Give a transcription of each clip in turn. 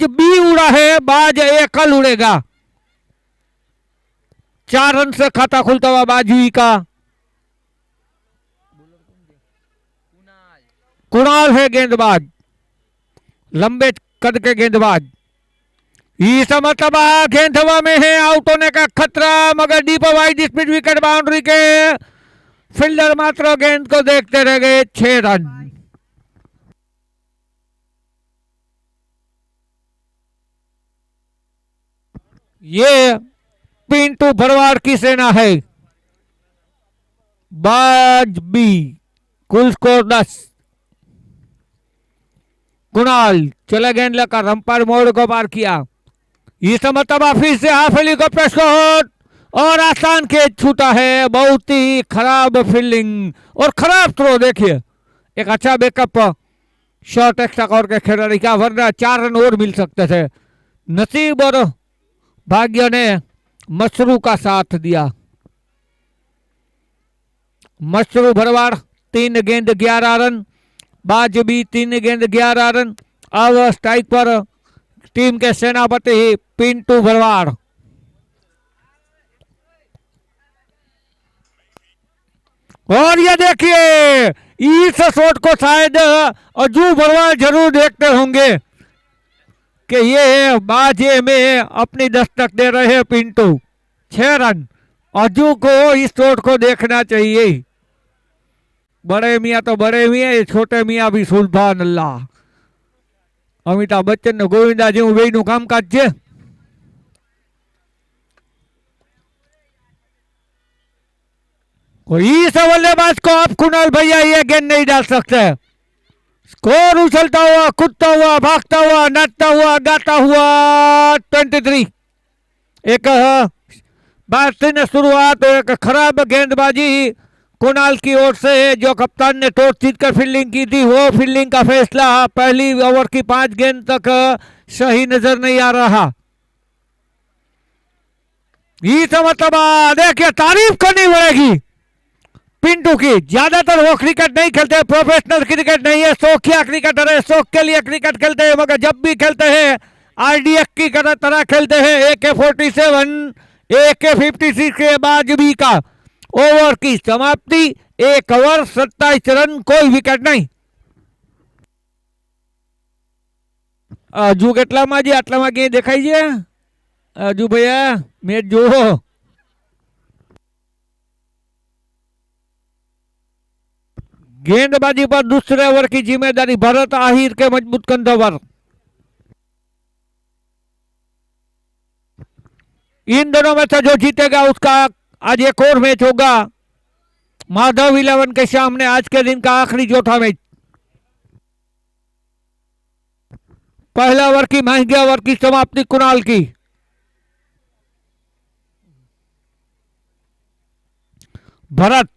बाज बी उड़ा है, बाज एकल उड़ेगा। 4 रन से खाता खुलता हुआ बाजी का। कुणाल है गेंदबाज, लंबे कद के गेंदबाज। इस मतलब गेंद हवा में है, आउट होने का खतरा, मगर deep wide speed wicket boundary के फील्डर मात्र गेंद को देखते रह गए। 6 रन। ये पिंटू भरवाड़ की सेना है। बाज बी, कुल स्कोर 10। कुणाल चले गेंद लेकर अंपायर मोड़ को पार किया। इस मतलब फिर से हाफ हेलीकॉप्टर शॉट और आसान खेच छूटा है। बहुत ही खराब फील्डिंग और खराब थ्रो। देखिए एक अच्छा बैकअप शॉट एक्स्ट्रा कवर के खिलाड़ी का, वरना 4 रन और मिल सकते थे। नसीब और भाग्य ने मशरू का साथ दिया। मशरू भरवाड़ 3 गेंद 11 रन, बाज भी 3 गेंद 11 रन। अब स्ट्राइक पर टीम के सेनापति पिंटू भरवाड़। और ये देखिए इस शॉट को शायद अजू भरवाड़ जरूर देखते होंगे कि ये बाजे में अपनी दस्तक दे रहे हैं पिंटू। 6 रन। अजू को इस शॉट को देखना चाहिए। बड़े मियाँ तो बड़े मियाँ, छोटे मियाँ भी सुल्तान अल्लाह। अमिताभ बच्चन ने गोविंदा जी वे नु कामकाज है। इस बल्लेबाज को आप कुणाल भैया ये गेंद नहीं डाल सकते। स्कोर उछलता हुआ, कूदता हुआ, भागता हुआ, नाचता हुआ, गाता हुआ 23। एक बेहतरीन शुरुआत, एक खराब गेंदबाजी कुणाल की ओर से है, जो कप्तान ने टॉस जीतकर फील्डिंग की थी। वो फील्डिंग का फैसला पहली ओवर की 5 गेंद तक सही नजर नहीं आ रहा। इस मतलब देखिए तारीफ करनी पड़ेगी पिंटू की। ज्यादातर वो क्रिकेट नहीं खेलते, प्रोफेशनल क्रिकेट नहीं है, शौकिया क्रिकेटर है, शौक के लिए क्रिकेट खेलते हैं। मगर जब भी खेलते हैं आरडीएक्स की तरह खेलते हैं। AK-47, AK-56 के बाद भी का ओवर की समाप्ति 1 ओवर 27 रन, कोई विकेट नहीं। हजू કેટલામાં जी આટલામાં ક્યાંય દેખાય છે? હજુ ભૈયા મેચ જુઓ। गेंदबाजी पर दूसरे ओवर की जिम्मेदारी भरत आहिर के मजबूत कंधों पर। इन दोनों में से जो जीतेगा उसका आज एक और मैच होगा माधव 11 के सामने। आज के दिन का आखिरी चौथा मैच। पहला ओवर की महंगे ओवर की समाप्ति कुणाल की। भरत,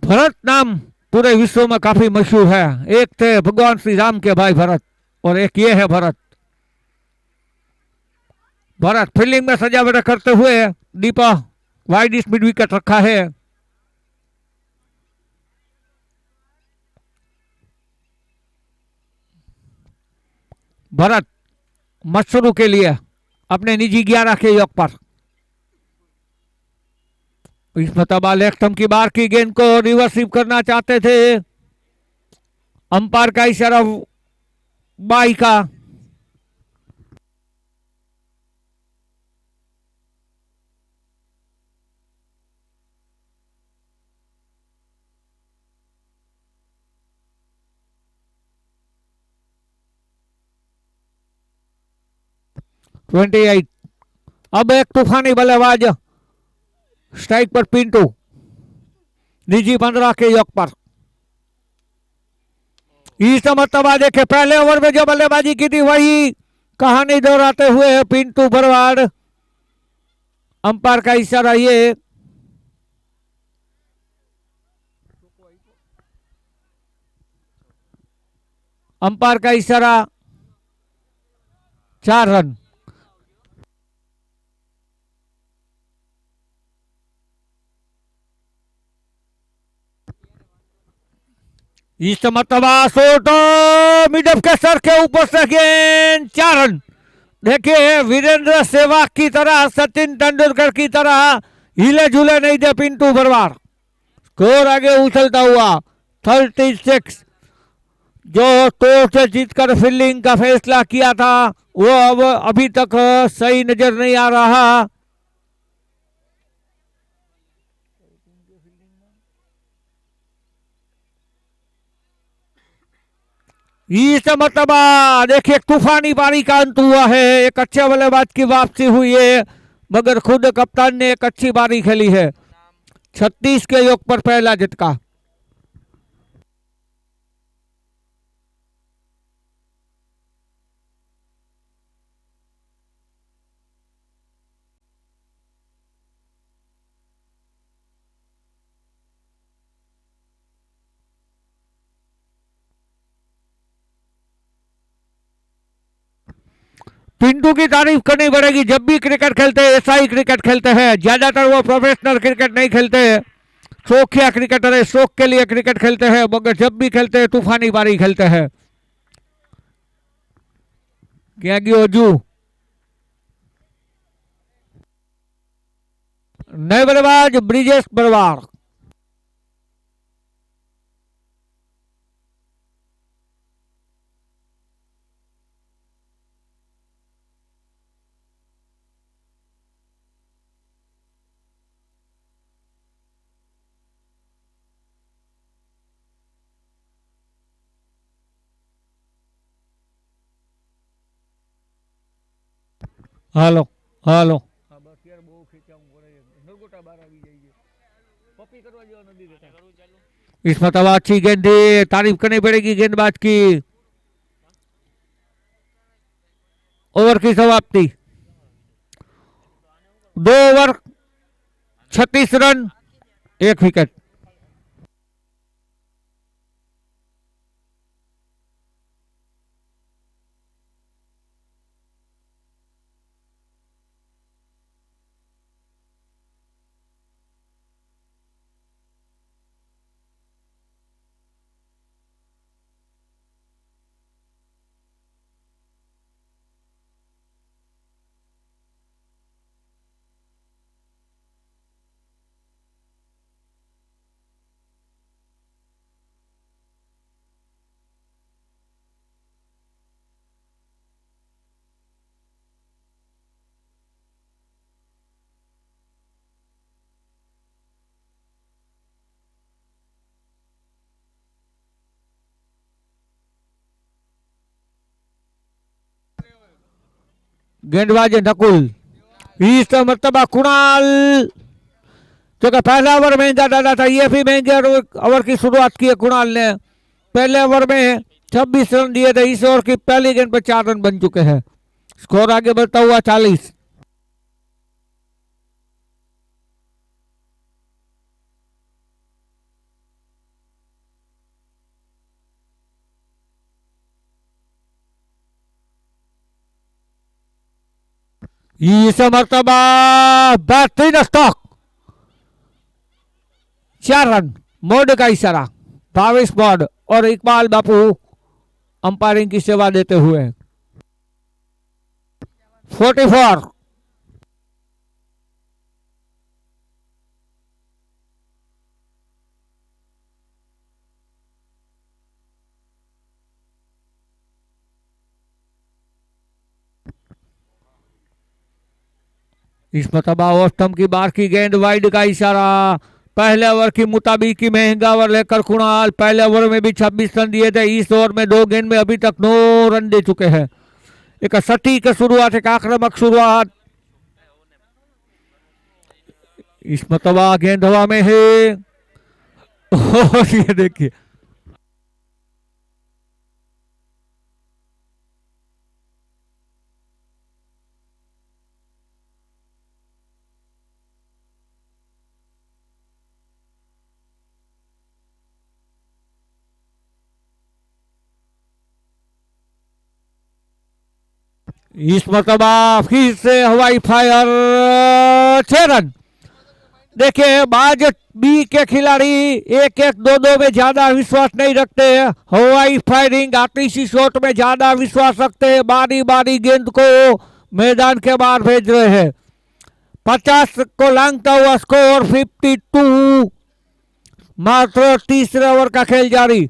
भरत नाम पूरे विश्व में काफी मशहूर है। एक थे भगवान श्री राम के भाई भरत और एक ये है भरत। भरत फील्डिंग में सजावट करते हुए दीपा वाइड स्पीड विकेट रखा है। भरत मशरू के लिए अपने निजी 11 के योग पर। इस मतबा लेग स्टंप की बार की गेंद को रिवर्सिव करना चाहते थे। अंपायर का इशारा बाई का। ट्वेंटी 28। अब एक तूफानी बल्लेबाज स्ट्राइक पर पिंटू, निजी 15 के योग पर। इस मरतबा देखे पहले ओवर में जो बल्लेबाजी की थी वही कहानी दोहराते हुए पिंटू भरवाड़। अंपायर का इशारा ये। अंपायर का इशारा 4 रन। इस मरतबा शॉट मिड ऑफ के सर के ऊपर से गेंद 4 रन। देखिए वीरेंद्र सहवाग की तरह, सचिन तेंदुलकर की तरह हिले झूले नहीं दे पिंटू भरवाड़। स्कोर आगे उछलता हुआ 36। जो टॉस से जीतकर फील्डिंग का फैसला किया था वो अब अभी तक सही नजर नहीं आ रहा। इस मरतबा देखिए तूफानी पारी का अंत हुआ है। एक अच्छे बल्लेबाज की वापसी हुई है, मगर खुद कप्तान ने एक अच्छी पारी खेली है। 36 के योग पर पहला झटका। पिंटू की तारीफ करनी पड़ेगी। जब भी क्रिकेट खेलते हैं ऐसा ही क्रिकेट खेलते हैं। ज्यादातर वो प्रोफेशनल क्रिकेट नहीं खेलते हैं, शौकिया क्रिकेटर है, शौक के लिए क्रिकेट खेलते हैं, मगर जब भी खेलते हैं तूफानी पारी खेलते हैं। क्या ओजू नए बल्लेबाज ब्रिजेश बरवाड़। હાલો હાલો इसमें तब अच्छी गेंद दी, तारीफ करनी पड़ेगी गेंदबाज की। ओवर की समाप्ति 2 ओवर 36 रन 1 विकेट। गेंदबाज नकुल, इस मरतबा कुणाल, जो कि पहले ओवर महंगा डाला था, ये भी महंगे ओवर की शुरुआत की है कुणाल ने। पहले ओवर में 26 रन दिए थे, इस ओवर की पहली गेंद पर 4 रन बन चुके हैं। स्कोर आगे बढ़ता हुआ 40। इस मरतबा बेहतरीन स्टॉक 4 रन, मोड का इशारा, भावेश बॉड और इकबाल बापू अंपायरिंग की सेवा देते हुए 44। इस मरतबा ओस्टम की बार की गेंद, वाइड का इशारा। पहले ओवर की मुताबिक ही महंगा ओवर लेकर कुणाल, पहले ओवर में भी 26 रन दिए थे, इस ओवर में 2 गेंद में अभी तक 9 रन दे चुके हैं। एक सटीक शुरुआत, एक आक्रामक शुरुआत। इस मरतबा गेंद हवा में है और ये देखिए इस मरतबा फिर से हवाई फायर, 6 रन। देखिए बाज बी के खिलाड़ी एक एक दो दो में ज्यादा विश्वास नहीं रखते हैं, हवाई फायरिंग आतिशी शॉट में ज्यादा विश्वास रखते हैं, बारी बारी गेंद को मैदान के बाहर भेज रहे हैं। 50 को लांघता हुआ स्कोर 52, मात्र तीसरे ओवर का खेल जारी।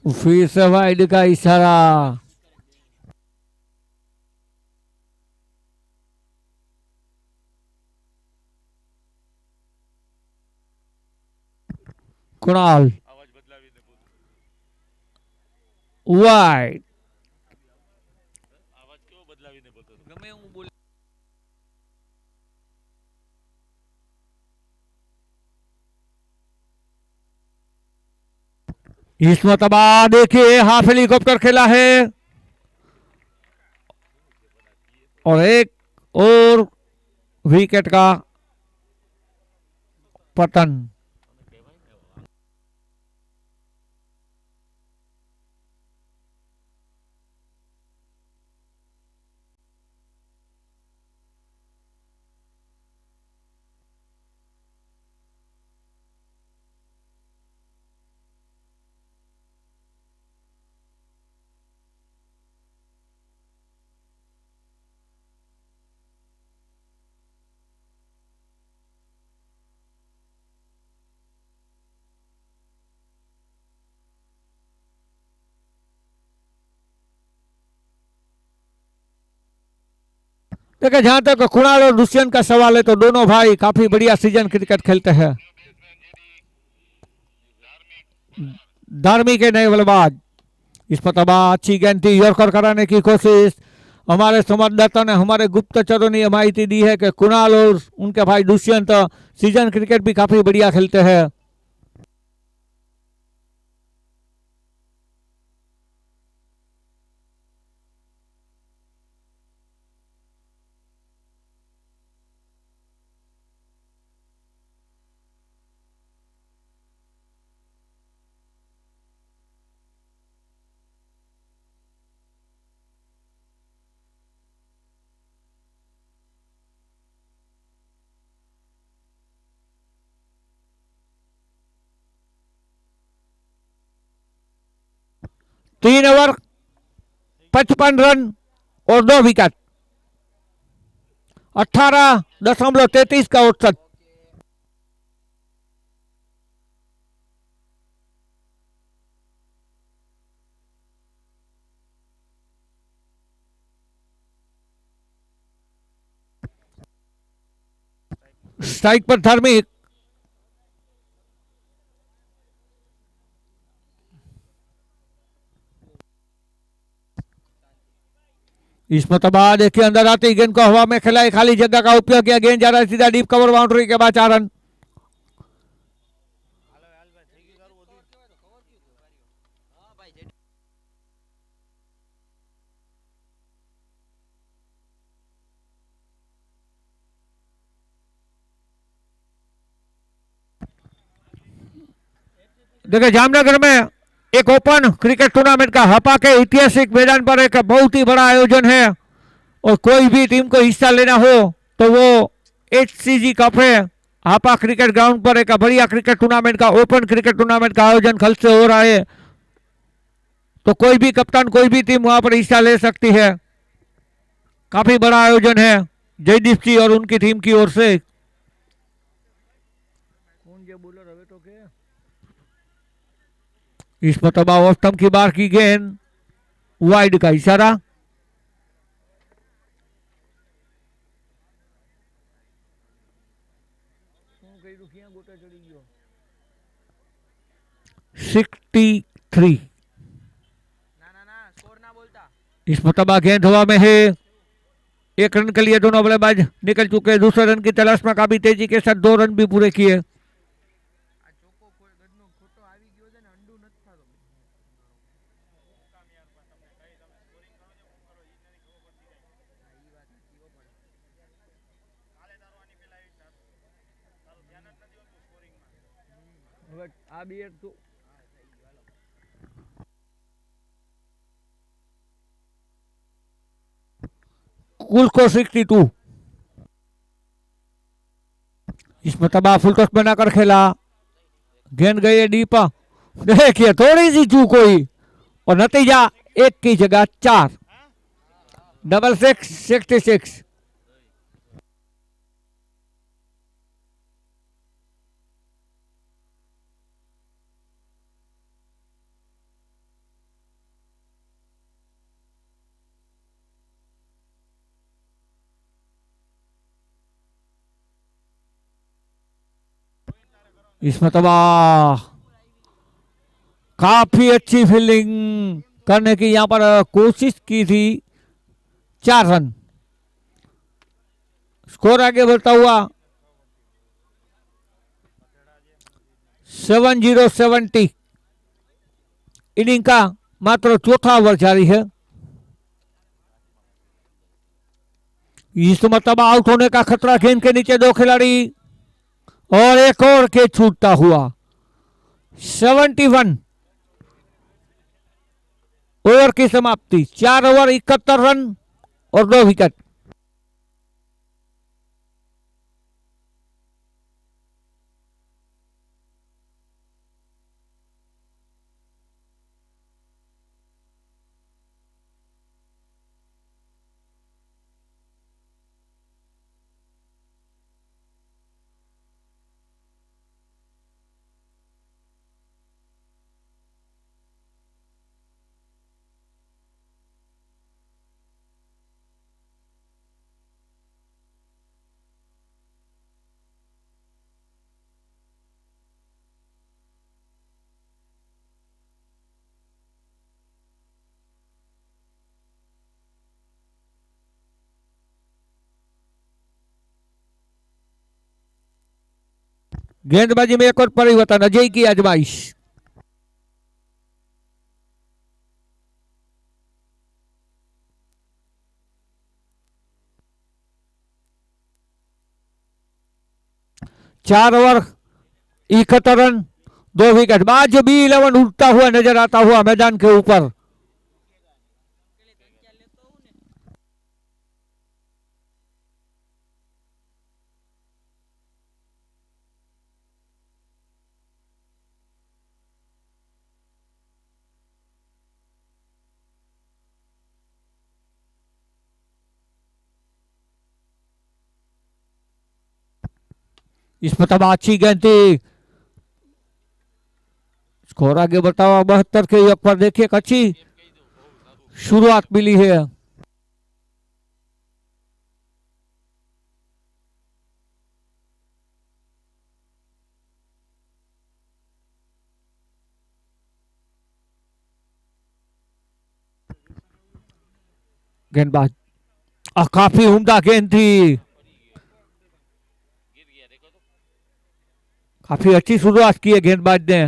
फिर से वाइड का इशारा। कुणाल वाइड। इस मतबा देखिए हाफ हेलीकॉप्टर खेला है और एक और विकेट का पतन। देखिए जहां तक कुणाल और दुष्यंत का सवाल है तो दोनों भाई काफी बढ़िया सीजन क्रिकेट खेलते हैं। धार्मिक के नए बल्लेबाज। इस पर तबाह अच्छी गेंद थी, यॉर्कर कराने की कोशिश। हमारे संवाददाता ने हमारे गुप्तचरों ने यह माहिती दी है कि कुणाल और उनके भाई दुष्यंत सीजन क्रिकेट भी काफी बढ़िया खेलते हैं। तीन ओवर 55 रन और 2 विकेट, 18.33 का औसत। स्ट्राइक पर धार्मिक। इस मतबा देखिए अंदर आती गेंद को हवा में खिलाई, खाली जगह का उपयोग किया, गेंद जा रहा है सीधा डीप कवर, बाउंड्री के बाद 4 रन। देखिए जामनगर में एक ओपन क्रिकेट टूर्नामेंट का हपा के ऐतिहासिक मैदान पर एक बहुत ही बड़ा आयोजन है और कोई भी टीम को हिस्सा लेना हो तो वो HCG कप है। हापा क्रिकेट ग्राउंड पर एक बढ़िया क्रिकेट टूर्नामेंट का ओपन क्रिकेट टूर्नामेंट का आयोजन कल से हो रहा है, तो कोई भी कप्तान कोई भी टीम वहां पर हिस्सा ले सकती है। काफी बड़ा आयोजन है जयदीप जी और उनकी टीम की ओर से। इस मतबा ऑफ स्टंप की बार की गेंद, वाइड का इशारा। $63। इस मतबा गेंद हवा में है, 1 रन के लिए दोनों बल्लेबाज निकल चुके हैं। दूसरे रन की तलाश में काफी तेजी के साथ 2 रन भी पूरे किए। कुल को 62। इसमें तबाह फुल टॉस बनाकर खेला, गेंद गई डीपा, देखिए थोड़ी सी चूक हुई और नतीजा 1 की जगह 4। 66-66। इसमें तबाह काफी अच्छी फील्डिंग करने की यहां पर कोशिश की थी। 4 रन स्कोर आगे बढ़ता हुआ 70-70। इनिंग का मात्र चौथा ओवर जारी है। इस मतलब आउट होने का खतरा, गेंद के नीचे 2 खिलाड़ी और एक और के छूटता हुआ 71। ओवर की समाप्ति, 4 ओवर 71 रन और 2 विकेट। गेंदबाजी में एक और परिवर्तन, अजय की आजमाइश। चार ओवर 71 रन 2 विकेट। बाद जो B11 उठता हुआ नजर आता हुआ मैदान के ऊपर। इसमें तब अच्छी गेंद थी, स्कोर आगे बढ़ता हुआ 72 के योग पर। देखिए अच्छी शुरुआत मिली है। गेंदबाज काफी उम्दा गेंद थी, काफी अच्छी शुरुआत की है गेंदबाज ने।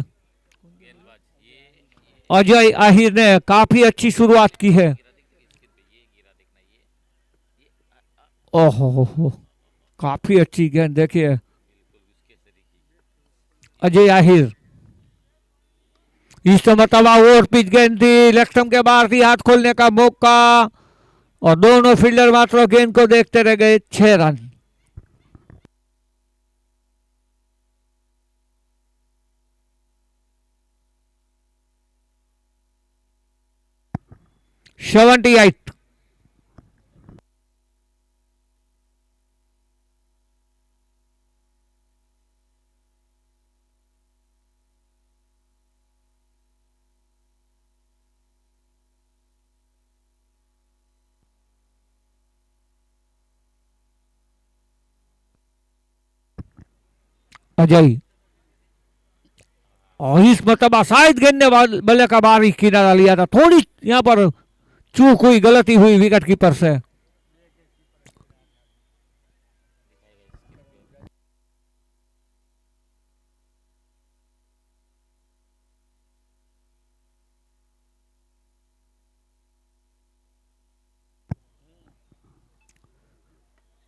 अजय आहिर ने काफी अच्छी शुरुआत की है। ओहो, काफी अच्छी गेंद देखिए अजय आहिर। इस मतलब ओवर पिच गेंद थी, लेग स्टंप के बाहर थी, हाथ खोलने का मौका और दोनों फील्डर मात्र गेंद को देखते रह गए। 6 रन। सेवेंटी 78। अजय और इस मतलब शायद गेंद ने बल्ले का बाहरी किनारा लिया था, थोड़ी यहां पर चूक हुई, गलती हुई विकेट कीपर से।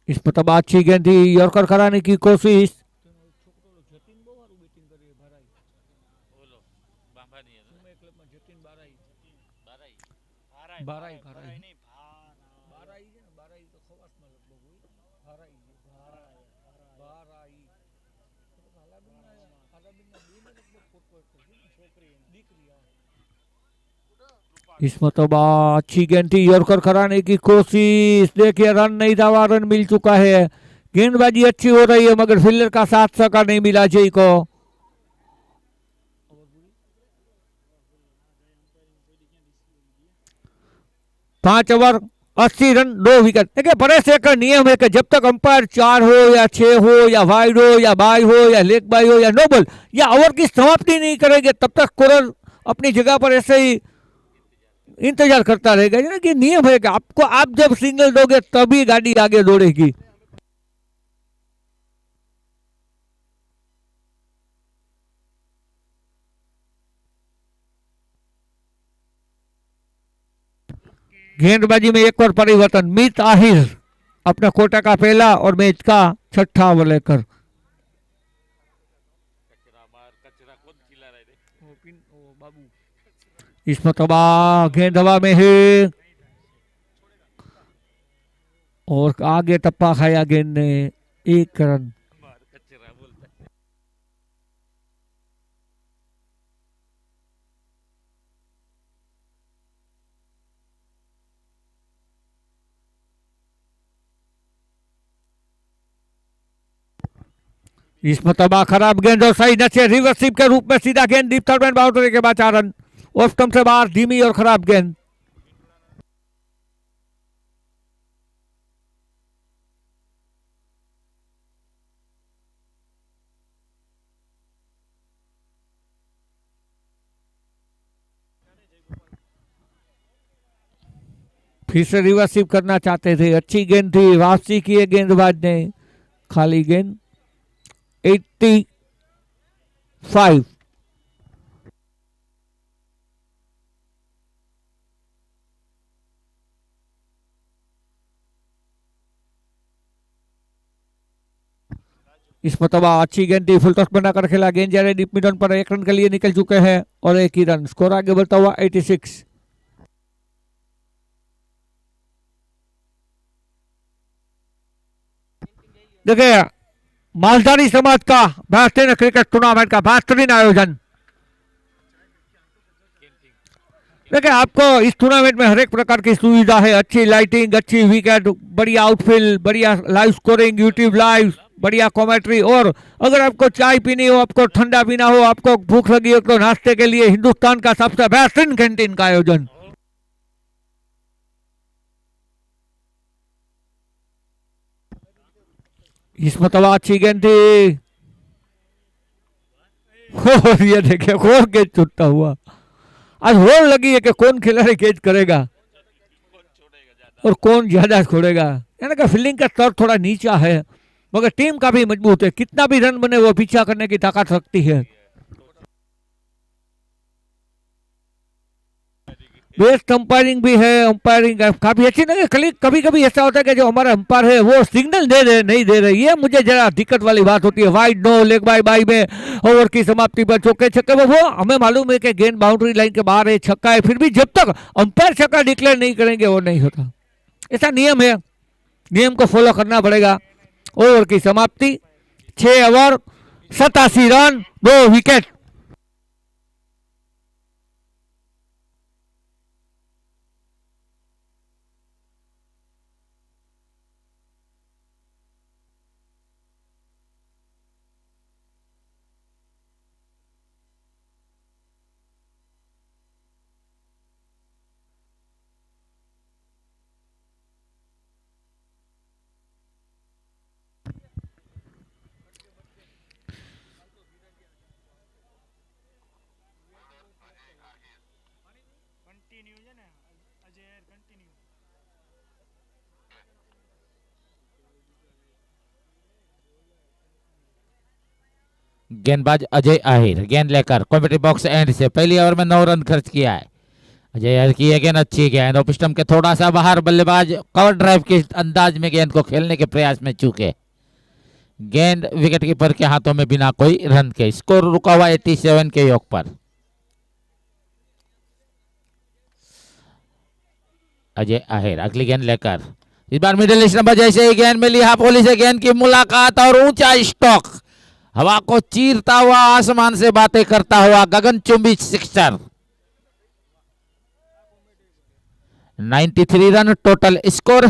इस मतलब अच्छी गेंद थी, यॉर्कर कराने की कोशिश। बाराई बाराई बाराई है ना, बाराई तो खवास में लगभग हुई बाराई बाराई तो हालाबिन ना बीने लगभग फोटो छोकरी दीकरी इसमें तो अच्छी गेंद थी, यॉर्कर कराने की कोशिश, देखिए रन नहीं था, रन मिल चुका है। गेंदबाजी अच्छी हो रही है मगर फील्डर का साथ सका नहीं मिला जय को। 5 ओवर 80 रन 2 विकेट। देखिए बड़े से का नियम है कि जब तक अंपायर 4 हो या 6 हो या वाइड हो या बाई हो या लेग बाई हो या नो बॉल या ओवर की समाप्ति नहीं करेंगे तब तक स्कोरर अपनी जगह पर ऐसे ही इंतजार करता रहेगा। यानी कि नियम है कि आपको आप जब सिंगल दोगे तभी गाड़ी आगे दौड़ेगी। गेंदबाजी में एक और परिवर्तन, मीत आहिर अपना कोटा का पहला और मैच का 6ठा ओवर लेकर इसमें तबा गेंद हवा में है और आगे टप्पा खाया गेंद ने, 1 रन। इसमें तबाह खराब गेंद और सही न से रिवर्सिव के रूप में सीधा गेंद डीप थर्ड मैन बाउंड्री के बाद 4 रन। ऑफ स्टंप से बाहर धीमी और खराब गेंद। फिर से रिवर्सिव करना चाहते थे, अच्छी गेंद थी, वापसी की है गेंदबाज ने, खाली गेंद 85। इस मतबा अच्छी गेंद थी, फुल टॉस बनाकर खेला, गेंद जा रहे डीप मिड ऑन पर 1 रन के लिए निकल चुके हैं और 1 ही रन, स्कोर आगे बढ़ता हुआ 86। देखिए मालधारी समाज का बेहतरीन क्रिकेट टूर्नामेंट का बेहतरीन आयोजन। देखिए आपको इस टूर्नामेंट में हर एक प्रकार की सुविधा है, अच्छी लाइटिंग, अच्छी विकेट, बढ़िया आउटफील्ड, बढ़िया लाइव स्कोरिंग, यूट्यूब लाइव, बढ़िया कॉमेंट्री, और अगर आपको चाय पीनी हो, आपको ठंडा पीना हो, आपको भूख लगी हो तो नाश्ते के लिए हिंदुस्तान का सबसे बेहतरीन कैंटीन का आयोजन। इसमें तो अच्छी गेंद थी, ये देखिए कौन कैच छूटता हुआ। आज होल लगी है कि कौन खिलाड़ी कैच करेगा और कौन ज्यादा छोड़ेगा। यानी कि फील्डिंग का स्तर थोड़ा नीचा है मगर टीम काफी मजबूत है, कितना भी रन बने वो पीछा करने की ताकत रखती है। बेस्ट अंपायरिंग भी है, अंपायरिंग काफी अच्छी नहीं। कभी कभी ऐसा होता है कि जो हमारा अंपायर है वो सिग्नल दे रहे नहीं दे रहे, ये मुझे जरा दिक्कत वाली बात होती है। Wide no, leg bye bye में ओवर की समाप्ति पर चौके छक्के में वो हमें मालूम है कि गेंद बाउंड्री लाइन के बाहर है, छक्का है, फिर भी जब तक अंपायर छक्का डिक्लेयर नहीं करेंगे वो नहीं होता। ऐसा नियम है, नियम को फॉलो करना पड़ेगा। ओवर की समाप्ति 6 ओवर 87 रन 2 विकेट। गेंदबाज अजय आहिर गेंद लेकर कॉमेंट्री बॉक्स एंड से पहली ओवर में 9 रन खर्च किया है। अजय आहिर की गेंद अच्छी गेंद, ऑफ स्टंप के थोड़ा सा बाहर, बल्लेबाज कवर ड्राइव के अंदाज में गेंद को खेलने के प्रयास में चूके, गेंद विकेट कीपर के हाथों में बिना कोई रन के। स्कोर रुका हुआ 87 के योग पर। अजय आहेर अगली गेंद लेकर इस बार मिडिल लिस्ट नंबर जैसे ही गेंद मिली हापोली से गेंद की मुलाकात और ऊंचा स्टॉक हवा को चीरता हुआ आसमान से बातें करता हुआ गगनचुंबी सिक्सर 93 रन टोटल स्कोर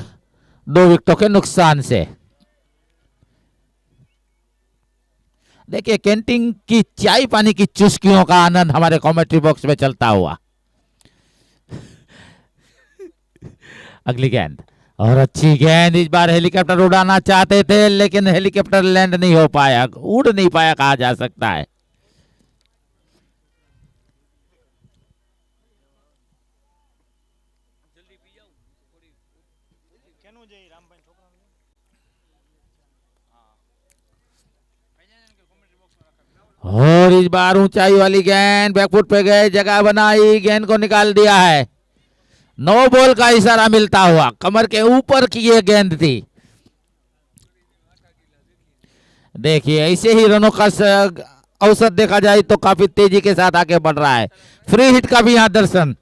2 विकेटों के नुकसान से। देखिए कैंटीन की चाय पानी की चुस्कियों का आनंद हमारे कमेंट्री बॉक्स में चलता हुआ। अगली गेंद और अच्छी गेंद इस बार हेलीकॉप्टर उड़ाना चाहते थे लेकिन हेलीकॉप्टर लैंड नहीं हो पाया उड़ नहीं पाया कहा जा सकता है। और इस बार ऊंचाई वाली गेंद बैकफुट पे गए जगह बनाई गेंद को निकाल दिया है। नो बॉल का इशारा मिलता हुआ कमर के ऊपर की ये गेंद थी। देखिए ऐसे ही रनों का औसत देखा जाए तो काफी तेजी के साथ आगे बढ़ रहा है। फ्री हिट का भी यहां दर्शन।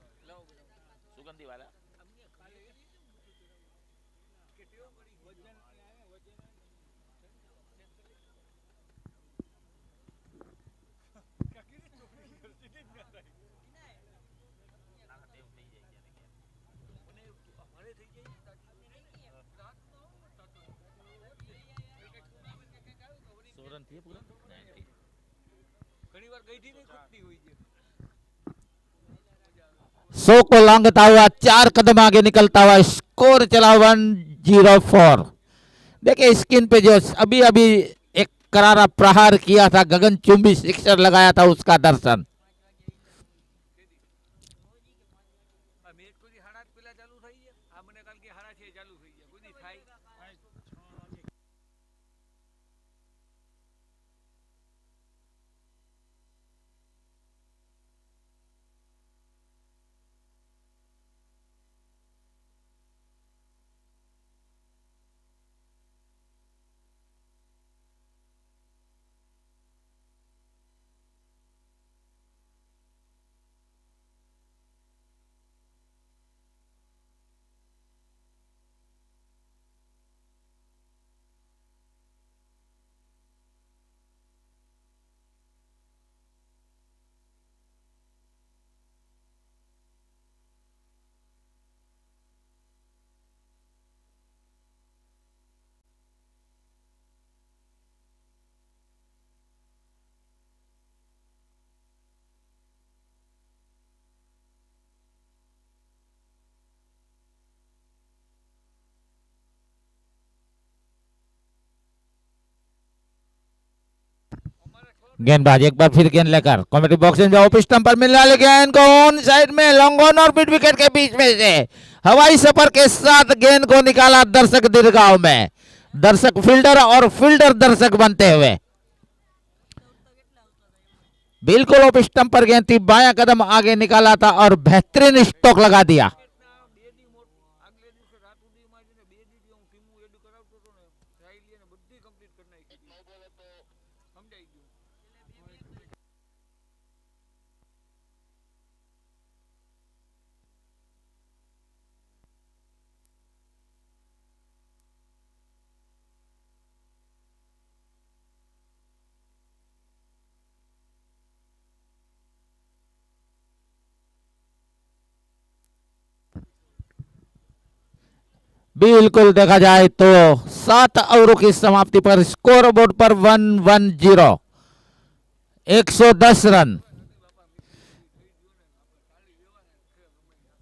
सौ को लांघता हुआ 4 कदम आगे निकलता हुआ स्कोर चला 104। देखिए स्किन पे जो अभी अभी एक करारा प्रहार किया था गगनचुंबी सिक्सर लगाया था उसका दर्शन। गेंदबाज एक बार फिर गेंद लेकर कॉमेडी बॉक्स में जाओ स्टंप पर मिलने वाली गेंद को ऑन साइड में लॉन्ग ऑन और मिड विकेट के बीच में से हवाई सफर के साथ गेंद को निकाला दर्शक दीर्घाव में। दर्शक फील्डर और फील्डर दर्शक बनते हुए बिल्कुल ऑफ स्टंप पर गेंद थी बायां कदम आगे निकाला था और बेहतरीन स्टॉक लगा दिया। बिल्कुल देखा जाए तो 7 ओवरों की समाप्ति पर स्कोर बोर्ड पर 110 110 रन।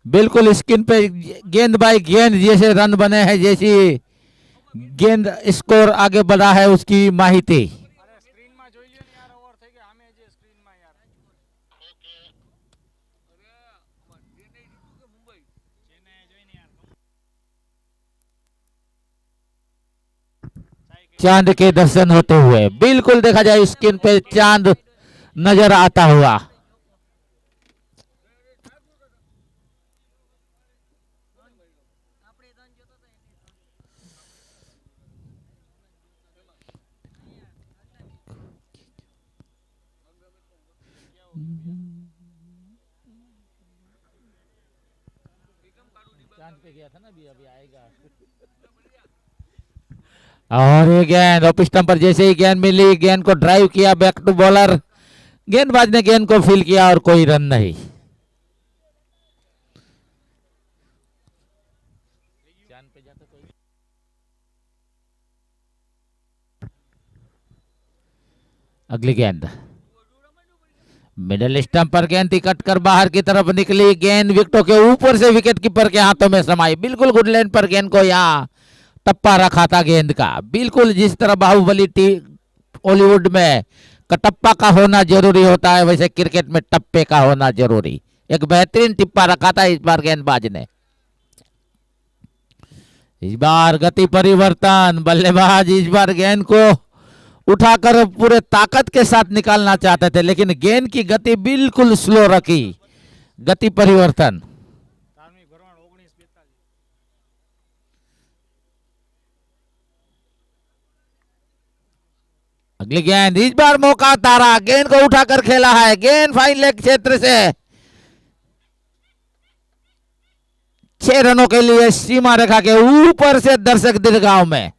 बिल्कुल स्किन पे गेंद बाई गेंद जैसे रन बने हैं जैसी गेंद स्कोर आगे बढ़ा है उसकी माहिती। चांद के दर्शन होते हुए बिल्कुल देखा जाए स्क्रीन पे चांद नजर आता हुआ। पे गया था ना, अभी आएगा। और ये गेंद ऑफ स्टंप पर, जैसे ही गेंद मिली, गेंद को ड्राइव किया बैक टू बॉलर, गेंदबाज ने गेंद को फील किया और कोई रन नहीं। अगली गेंद मिडिल स्टंप पर, गेंद कट कर बाहर की तरफ निकली, गेंद विकेटों के ऊपर से विकेट कीपर के हाथों में समाई। बिल्कुल गुड लाइन पर गेंद को यहाँ टप्पा रखा था गेंद का, बिल्कुल जिस तरह बाहुबली हॉलीवुड में कटप्पा का होना जरूरी होता है, वैसे क्रिकेट में टप्पे का होना जरूरी। एक बेहतरीन टिप्पा रखा था इस बार गेंदबाज ने। इस बार गति परिवर्तन, बल्लेबाज इस बार गेंद को उठाकर पूरे ताकत के साथ निकालना चाहते थे, लेकिन गेंद की गति बिल्कुल स्लो रखी। गति परिवर्तन। अगली गेंद, इस बार मौका तारा, गेंद को उठाकर खेला है, गेंद फाइन लेग क्षेत्र से 6 रनों के लिए सीमा रेखा के ऊपर से दर्शक दीर्घाव में।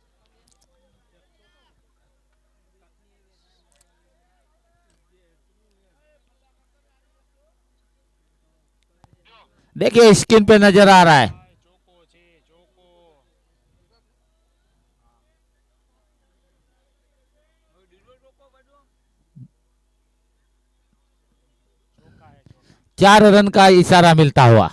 देखिए स्क्रीन पे नजर आ रहा है, चार रन का इशारा मिलता हुआ।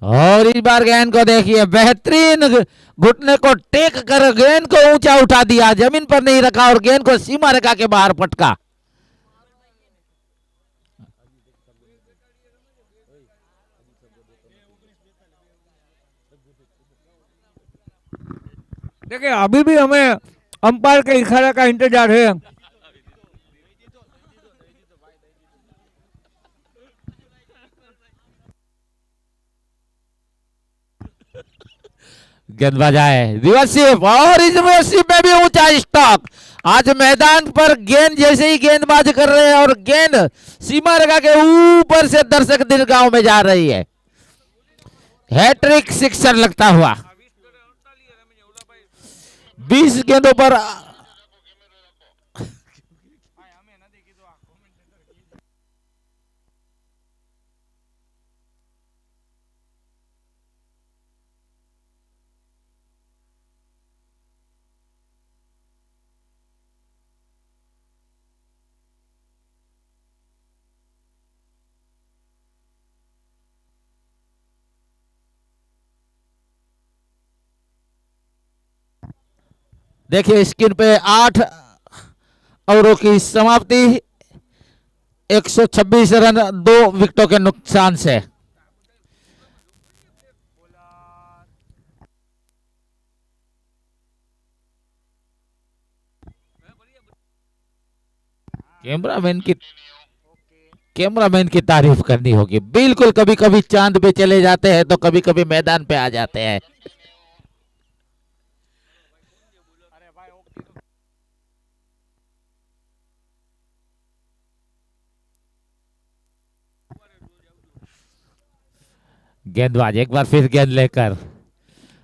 और इस बार गेंद को देखिए, बेहतरीन घुटने को टेक कर गेंद को ऊंचा उठा दिया, जमीन पर नहीं रखा और गेंद को सीमा रेखा के बाहर पटका। देखिए अभी भी हमें अंपायर के इशारे का इंतजार है। गेंदबाज आए, रिवर्सिव, और इस रिवर्सिव में भी ऊंचा स्टॉक। आज मैदान पर गेंद जैसे ही गेंदबाज कर रहे हैं और गेंद सीमा रेखा के ऊपर से दर्शक दीर्घाव में जा रही है। हैट्रिक सिक्सर लगता हुआ। 20 गेंदों पर देखिए स्क्रीन पे 8 ओवरों की समाप्ति, 126 रन 2 विकेटों के नुकसान से। कैमरामैन की तारीफ करनी होगी। बिल्कुल, कभी कभी चांद पे चले जाते हैं तो कभी कभी मैदान पे आ जाते हैं। गेंदबाज एक बार फिर गेंद लेकर,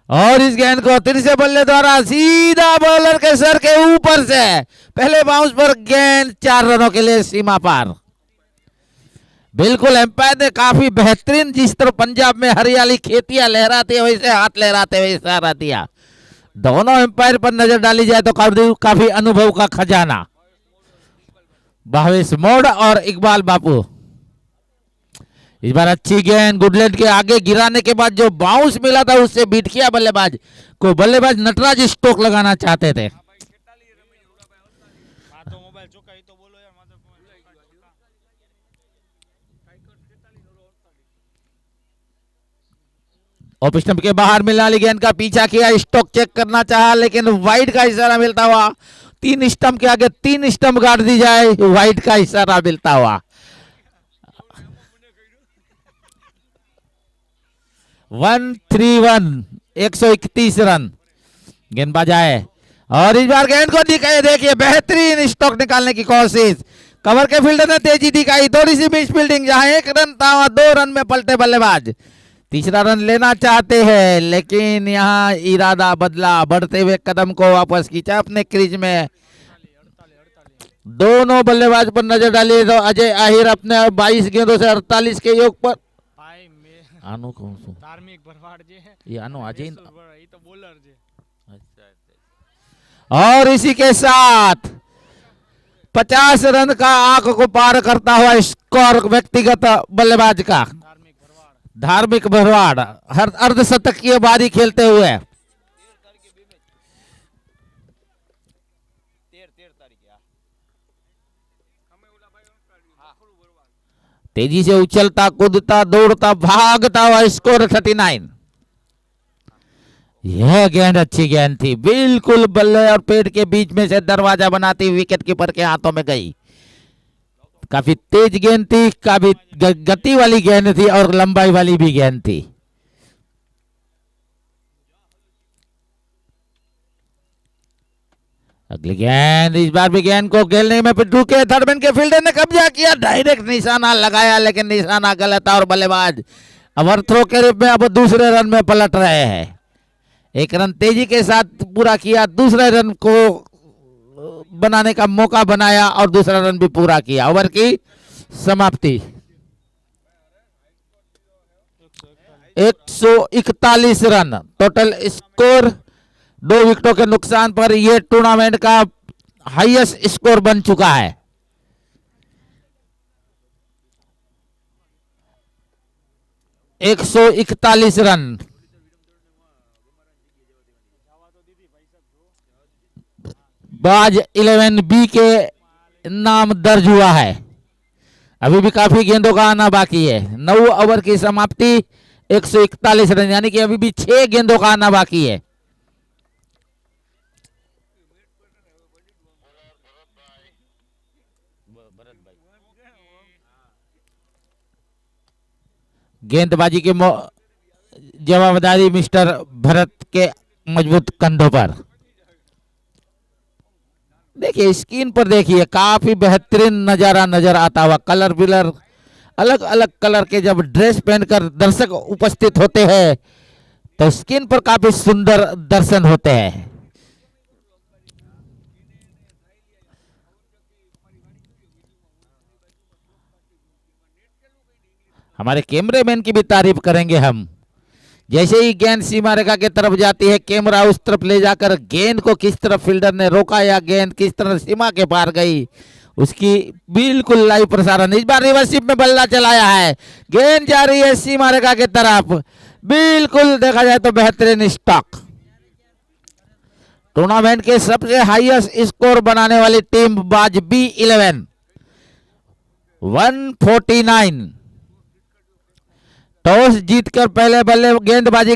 और इस गेंद को तिरछे बल्ले द्वारा सीधा बॉलर के सर के ऊपर से पहले बाउंस पर गेंद 4 रनों के लिए सीमा पार। बिल्कुल एम्पायर ने काफी बेहतरीन, जिस तरह पंजाब में हरियाली खेतियां लहराती है वैसे हाथ लहराते हुए इशारा दिया। दोनों एम्पायर पर नजर डाली जाए तो काफी अनुभव का खजाना भावेश मोड़ और इकबाल बापू। इस बार अच्छी गेंद गुडलैंड के आगे गिराने के बाद जो बाउंस मिला था उससे बीट किया बल्लेबाज को। बल्लेबाज नटराज स्ट्रोक लगाना चाहते थे। ऑफ स्टंप के बाहर मिलने वाली गेंद का पीछा किया, स्टॉक चेक करना चाहा लेकिन वाइड का इशारा मिलता हुआ। 3 स्टंप के आगे 3 स्टंप गाड़ दी जाए, वाइड का इशारा मिलता हुआ। 131 131 रन। गेंदबाज आए और इस बार गेंद को देखिए बेहतरीन स्टॉक निकालने की कोशिश। कवर के फील्डर ने तेजी दिखाई, थोड़ी सी मिस फील्डिंग, जहां 1 रन था वहां 2 रन में पलटे बल्लेबाज। तीसरा रन लेना चाहते हैं लेकिन यहां इरादा बदला, बढ़ते हुए कदम को वापस खींचा अपने क्रीज में। दोनों बल्लेबाज पर नजर डाली तो अजय आहिर अपने 22 गेंदों से 48 के योग पर। आनो कौन सो धार्मिक भरवाड़ जे है ये आनो अजय ये तो बॉलर जे। और इसी के साथ 50 रन का आंक को पार करता हुआ स्कोर व्यक्तिगत बल्लेबाज का धार्मिक भरवाड़ हर अर्धशतकीय बारी खेलते हुए। तेजी से उछलता कूदता दौड़ता भागता हुआ स्कोर 39। यह गेंद अच्छी गेंद थी, बिल्कुल बल्ले और पेड़ के बीच में से दरवाजा बनाती विकेट कीपर के हाथों में गई। काफी तेज गेंद थी, काफी गति वाली गेंद थी और लंबाई वाली भी गेंद थी। अगली गेंद, इस बार भी गेंद को खेलने में फिर रुके, थर्डमैन के फील्डर ने कब्जा किया, डायरेक्ट निशाना लगाया लेकिन निशाना गलत था और बल्लेबाज ओवर थ्रो के रूप में अब दूसरे रन में पलट रहे हैं। 1 रन तेजी के साथ पूरा किया, दूसरे रन को बनाने का मौका बनाया और दूसरा रन भी पूरा किया। ओवर की समाप्ति 141 रन टोटल स्कोर। 2 विकेटों के नुकसान पर यह टूर्नामेंट का हाईएस्ट स्कोर बन चुका है। एक 141 रन बाज 11 बी के नाम दर्ज हुआ है। अभी भी काफी गेंदों का आना बाकी है। 9 ओवर की समाप्ति 141 रन, यानी कि अभी भी 6 गेंदों का आना बाकी है। गेंदबाजी की जवाबदारी मिस्टर भरत के मजबूत कंधों पर। देखिए स्क्रीन पर देखिए काफी बेहतरीन नजारा नजर आता हुआ। कलर बिलर अलग अलग कलर के जब ड्रेस पहनकर दर्शक उपस्थित होते हैं तो स्क्रीन पर काफी सुंदर दर्शन होते हैं। हमारे कैमरेमैन की भी तारीफ करेंगे हम। जैसे ही गेंद सीमा रेखा की तरफ जाती है, कैमरा उस तरफ ले जाकर गेंद को किस तरफ फील्डर ने रोका या गेंद किस तरह सीमा के पार गई उसकी बिल्कुल लाइव प्रसारण। इस बार रिवर्सिप में बल्ला चलाया है, गेंद जा रही है सीमा रेखा की तरफ, बिल्कुल देखा जाए तो बेहतरीन स्टॉक। टूर्नामेंट के सबसे हाईएस्ट स्कोर बनाने वाली टीम बाज B11 149। टॉस जीतकर पहले बल्लेबाजी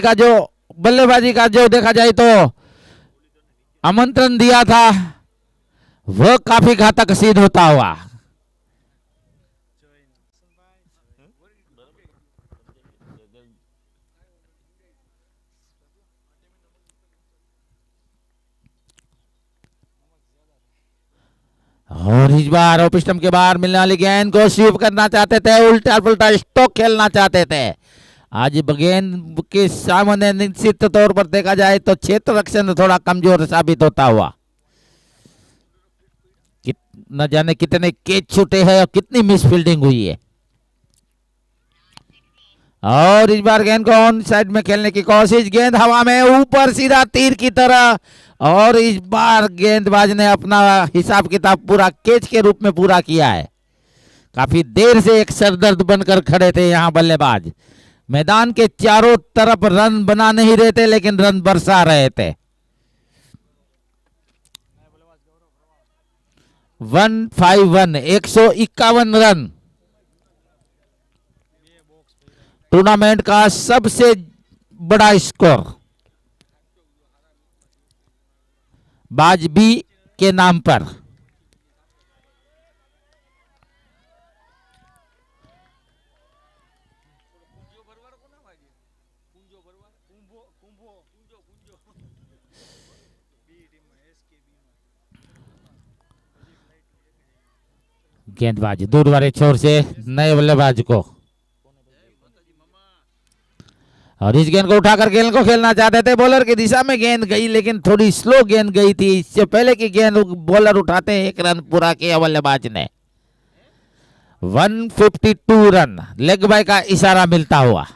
का जो देखा जाए तो आमंत्रण दिया था वह काफी घातक सिद्ध होता हुआ। और इस बार ऑफ स्टंप के बाहर मिलने वाली गेंद को स्वीप करना चाहते थे, उल्टा पुल्टा स्ट्रोक खेलना चाहते थे। आज गेंद के सामने निश्चित तौर पर देखा जाए तो क्षेत्र रक्षण थोड़ा कमजोर साबित होता हुआ। न जाने कितने कैच छूटे हैं और कितनी मिस फील्डिंग हुई है। और इस बार गेंद को ऑन साइड में खेलने की कोशिश, गेंद हवा में ऊपर सीधा तीर की तरह। और इस बार गेंदबाज ने अपना हिसाब किताब पूरा कैच के रूप में पूरा किया है। काफी देर से एक सरदर्द बनकर खड़े थे यहाँ बल्लेबाज। मैदान के चारों तरफ रन बना नहीं रहे थे लेकिन रन बरसा रहे थे। 151 151 रन टूर्नामेंट का सबसे बड़ा स्कोर बाज B के नाम पर। गेंदबाज दूर वाले छोर से नए बल्लेबाज को, और इस गेंद को उठाकर गेंद को खेलना चाहते थे। बॉलर की दिशा में गेंद गई, लेकिन थोड़ी स्लो गेंद गई थी। इससे पहले कि गेंद बॉलर उठाते एक रन पूरा किया बल्लेबाज ने। 152 रन लेग बाय का इशारा मिलता हुआ।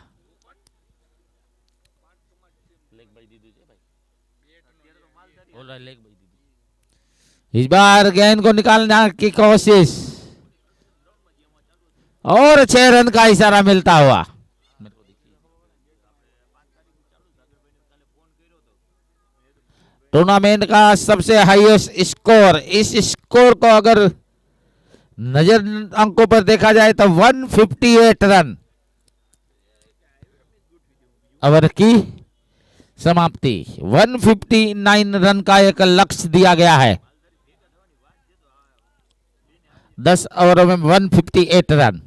इस बार गेंद को निकालने की कोशिश और 6 रन का इशारा मिलता हुआ। टूर्नामेंट का सबसे हाईएस्ट स्कोर, इस स्कोर को अगर नजर अंकों पर देखा जाए तो 158 रन ओवर की समाप्ति। 159 रन का एक लक्ष्य दिया गया है। 10 ओवरों में 158 रन।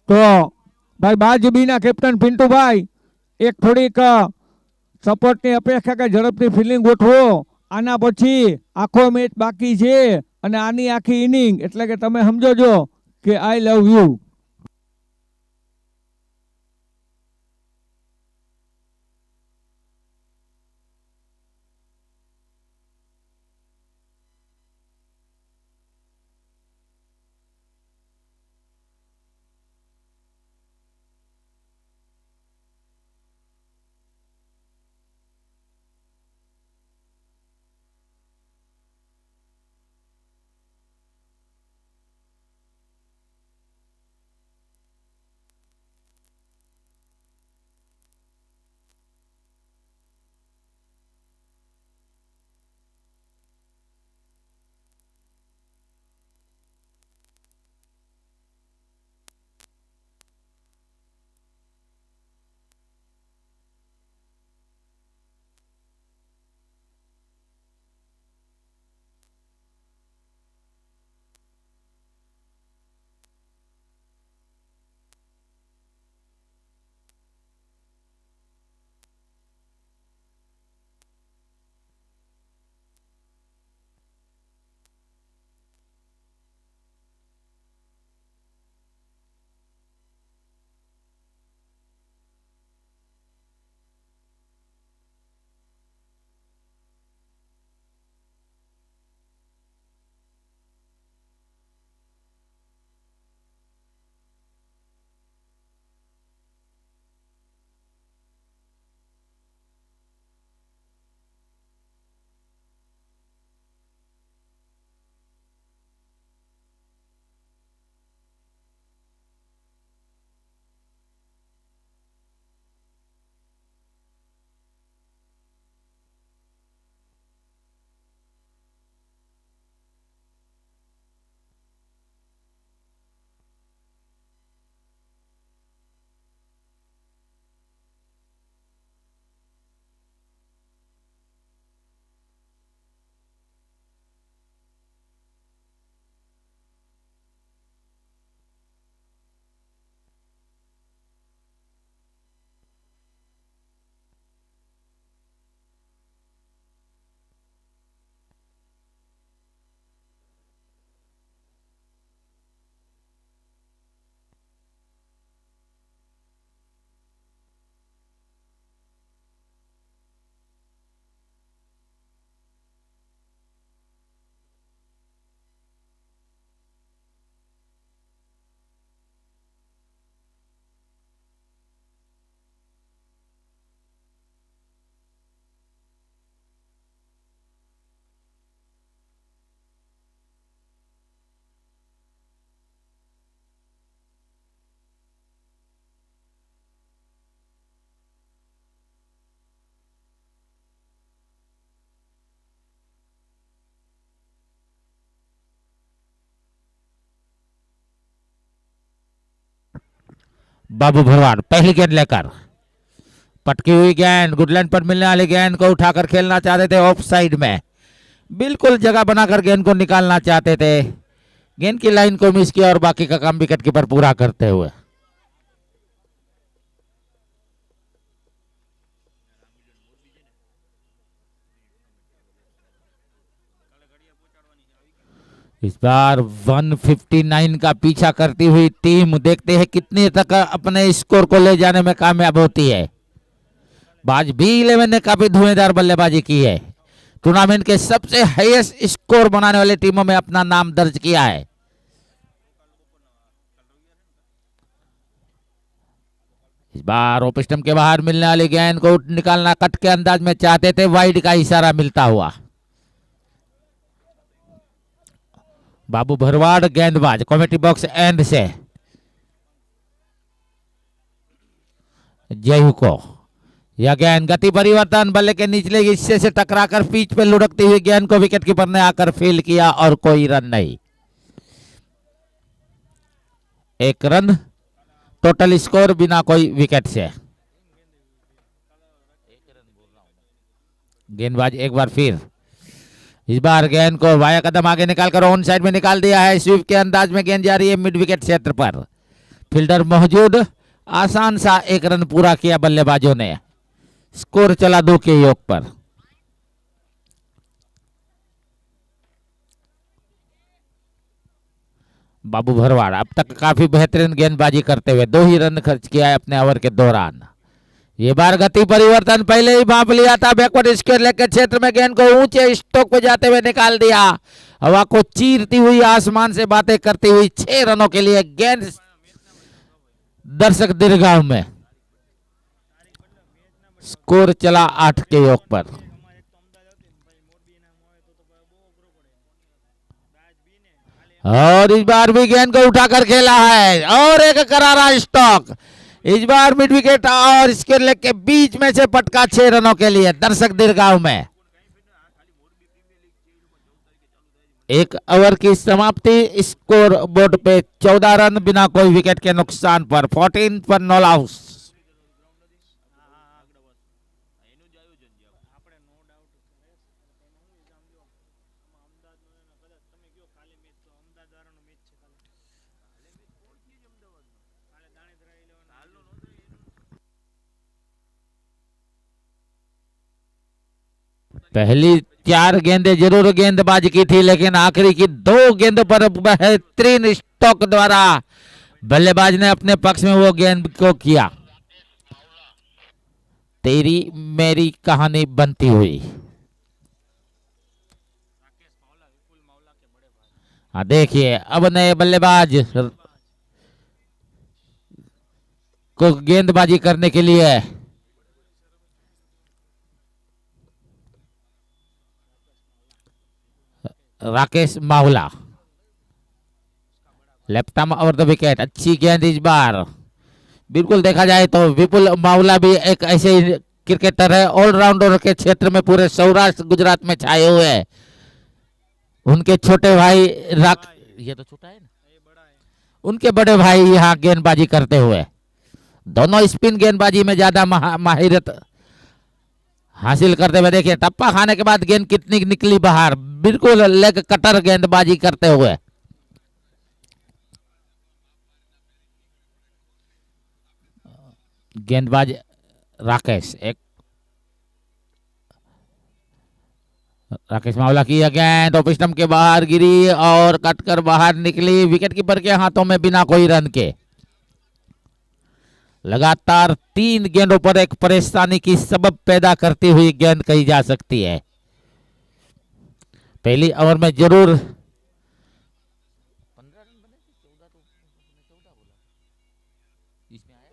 તો ભાઈ બાજબીના કેપ્ટન પિન્ટુભાઈ એક થોડીક સપોર્ટની અપેક્ષા કે ઝડપથી ફિલ્ડિંગ ગોઠવો। આના પછી આખો મેચ બાકી છે અને આની આખી ઇનિંગ, એટલે કે તમે સમજો કે આઈ લવ યુ। बाबू भरवाड़ पहली गेंद लेकर, पटकी हुई गेंद, गुडलैंड पर मिलने वाली गेंद को उठाकर खेलना चाहते थे ऑफ साइड में, बिल्कुल जगह बनाकर गेंद को निकालना चाहते थे, गेंद की लाइन को मिस किया और बाकी का काम विकेट कीपर पूरा करते हुए। इस बार 159 का पीछा करती हुई टीम, देखते हैं कितने तक अपने स्कोर को ले जाने में कामयाब होती है। बाज B11 ने काफी धुएंधार बल्लेबाजी की है, टूर्नामेंट के सबसे हाईएस्ट स्कोर बनाने वाली टीमों में अपना नाम दर्ज किया है। इस बार ऑफ स्टंप के बाहर मिलने वाली गेंद को निकालना कट के अंदाज में चाहते थे, वाइड का इशारा मिलता हुआ। बाबू भरवाड़ गेंदबाज कमेटी बॉक्स एंड से जयू को यह गेंद गति परिवर्तन, बल्ले के निचले हिस्से से टकराकर पिच पे लुढ़कती हुई गेंद को विकेट कीपर ने आकर फील्ड किया और कोई रन नहीं। एक रन टोटल स्कोर बिना कोई विकेट से। गेंदबाज एक बार फिर, इस बार गेंद को वाया कदम आगे निकालकर ऑन साइड में निकाल दिया है। स्वीप के अंदाज में गेंद जा रही है मिड विकेट क्षेत्र पर, फील्डर मौजूद, आसान सा एक रन पूरा किया बल्लेबाजों ने। स्कोर चला 2 के योग पर। बाबू भरवाड़ अब तक काफी बेहतरीन गेंदबाजी करते हुए 2 ही रन खर्च किया है अपने ओवर के दौरान। ये बार गति परिवर्तन पहले ही भांप लिया था, बैकवर्ड स्क्वायर लेग के क्षेत्र में गेंद को ऊंचे स्टोक पे जाते हुए निकाल दिया। हवा को चीरती हुई, आसमान से बातें करती हुई 6 रनों के लिए गेंद दर्शक दीर्घाव में। स्कोर चला 8 के योग पर। और इस बार भी गेंद को उठाकर खेला है और एक करारा स्टॉक, इस बार मिड विकेट और इसके लेग के बीच में से पटका 6 रनों के लिए दर्शक दीर्घाव में। 1 ओवर की समाप्ति, स्कोर बोर्ड पे 14 रन बिना कोई विकेट के नुकसान पर, 14 पर नॉल आउट। पहली 4 गेंदें जरूर गेंदबाजी की थी, लेकिन आखिरी की 2 गेंदों पर बेहतरीन स्टॉक द्वारा बल्लेबाज ने अपने पक्ष में वो गेंद को किया। तेरी मेरी कहानी बनती हुई। हाँ देखिए, अब नए बल्लेबाज को गेंदबाजी करने के लिए Rakesh Mavala, left arm over the wicket. अच्छी गेंद इस बार, बिल्कुल देखा जाए तो विपुल मावला भी एक ऐसे क्रिकेटर है ऑलराउंडर के क्षेत्र में पूरे सौराष्ट्र गुजरात में छाए हुए हैं। उनके छोटे भाई ये तो छोटा है ना, उनके बड़े भाई यहाँ गेंदबाजी करते हुए, दोनों स्पिन गेंदबाजी में ज्यादा माहिरत हासिल करते हुए। देखिए टप्पा खाने के बाद गेंद कितनी निकली बाहर, बिल्कुल लेग कटर गेंदबाजी करते हुए। गेंदबाज राकेश मावला की गेंद ऑफ स्टंप के बाहर गिरी और कटकर बाहर निकली, विकेट कीपर के हाथों में बिना कोई रन के। लगातार 3 गेंदों पर एक परेशानी की सबब पैदा करती हुई गेंद कही जा सकती है। पहली ओवर में जरूर 15 रन बने थे, 14 तो 14 बोला इसमें आया।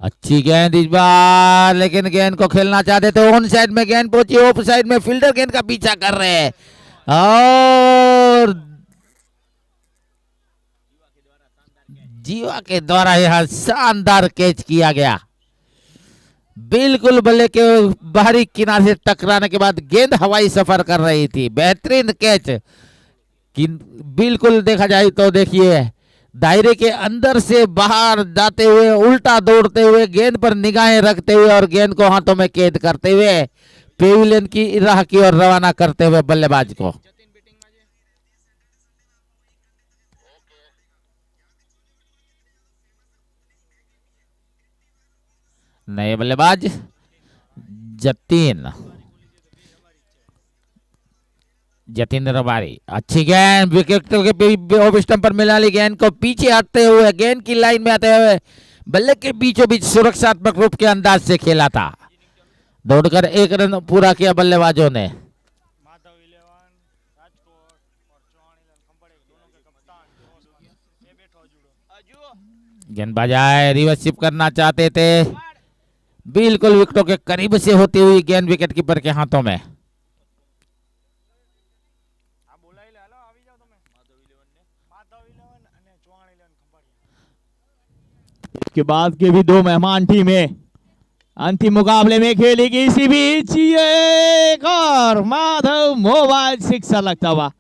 अच्छी गेंद इस बार, लेकिन गेंद को खेलना चाहते थे, ऑन साइड में गेंद पहुंची, ऑफ साइड में फील्डर गेंद का पीछा कर रहे हैं और जीवा के द्वारा यह शानदार कैच किया गया। बिल्कुल बल्ले के बाहरी किनारे से टकराने के बाद गेंद हवाई सफर कर रही थी, बेहतरीन कैच। बिल्कुल देखा जाए तो देखिए दायरे के अंदर से बाहर जाते हुए, उल्टा दौड़ते हुए, गेंद पर निगाहें रखते हुए और गेंद को हाथों में कैद करते हुए पेविलियन की राह की ओर रवाना करते हुए बल्लेबाज को। नए बल्लेबाज जतीन रबारी। अच्छी गेंद, विकेट के ऑफ स्टंप पर मिला ली गेंद को पीछे हटते हुए, गेंद की लाइन में आते हुए बल्ले के बीचों बीच सुरक्षात्मक रूप के अंदाज से खेला था। दौड़कर 1 रन पूरा किया बल्लेबाजों ने। माधव 11 राजकोट और चौहान 11 खंबाड़े दोनों के कप्तान ये बैठो जुड़ो। गेंदबाज आए, रिवर्सिप करना चाहते थे, बिल्कुल विकेटों के करीब से होती हुई गेंद विकेट कीपर के हाथों में। के बाद के भी 2 मेहमान टीमें अंतिम मुकाबले में खेलेगी। इसी बीच एक और माधव मोबाइल 6 लगता हुआ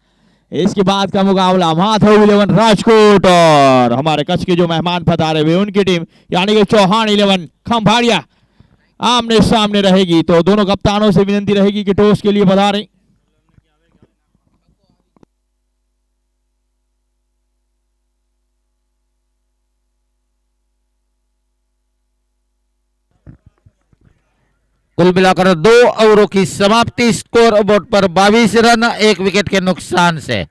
इसके बाद का मुकाबला माधव 11 राजकोट और हमारे कच्छ के जो मेहमान पधारे हुए उनकी टीम यानी कि चौहान 11 खंभाड़िया आमने सामने रहेगी। तो दोनों कप्तानों से विनती रहेगी कि टॉस के लिए पधारें। कुल मिलाकर 2 ओवरों की समाप्ति, स्कोर बोर्ड पर 22 रन 1 विकेट के नुकसान से।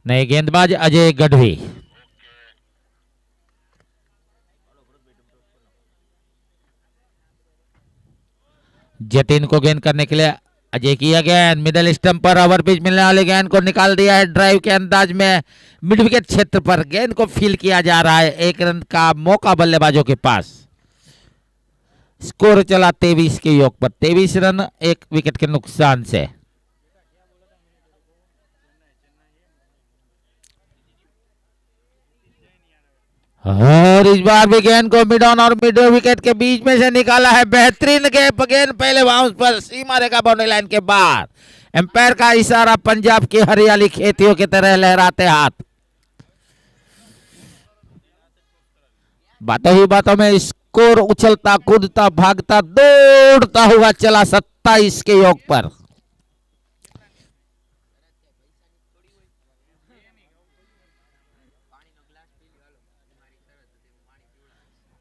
नए गेंदबाज अजय गढ़वी। जतिन को गेंद करने के लिए अजय किया गेंद, मिडल स्टंप पर ओवर पिच मिलने वाले गेंद को निकाल दिया है ड्राइव के अंदाज में। मिड विकेट क्षेत्र पर गेंद को फील किया जा रहा है। 1 रन का मौका बल्लेबाजों के पास। स्कोर चला 23 के योग पर, 23 रन 1 विकेट के नुकसान से। और इस बार भी गेंद को मिड ऑन और मिड विकेट के बीच में से निकाला है। बेहतरीन गेंद पहले बाउंस पर सीमा रेखा बाउंड्री लाइन के बाहर। एम्पायर का इशारा पंजाब की हरियाली खेतियों की तरह लहराते हाथ। बातों ही बातों में स्कोर उछलता कूदता भागता दौड़ता हुआ चला 27 के योग पर।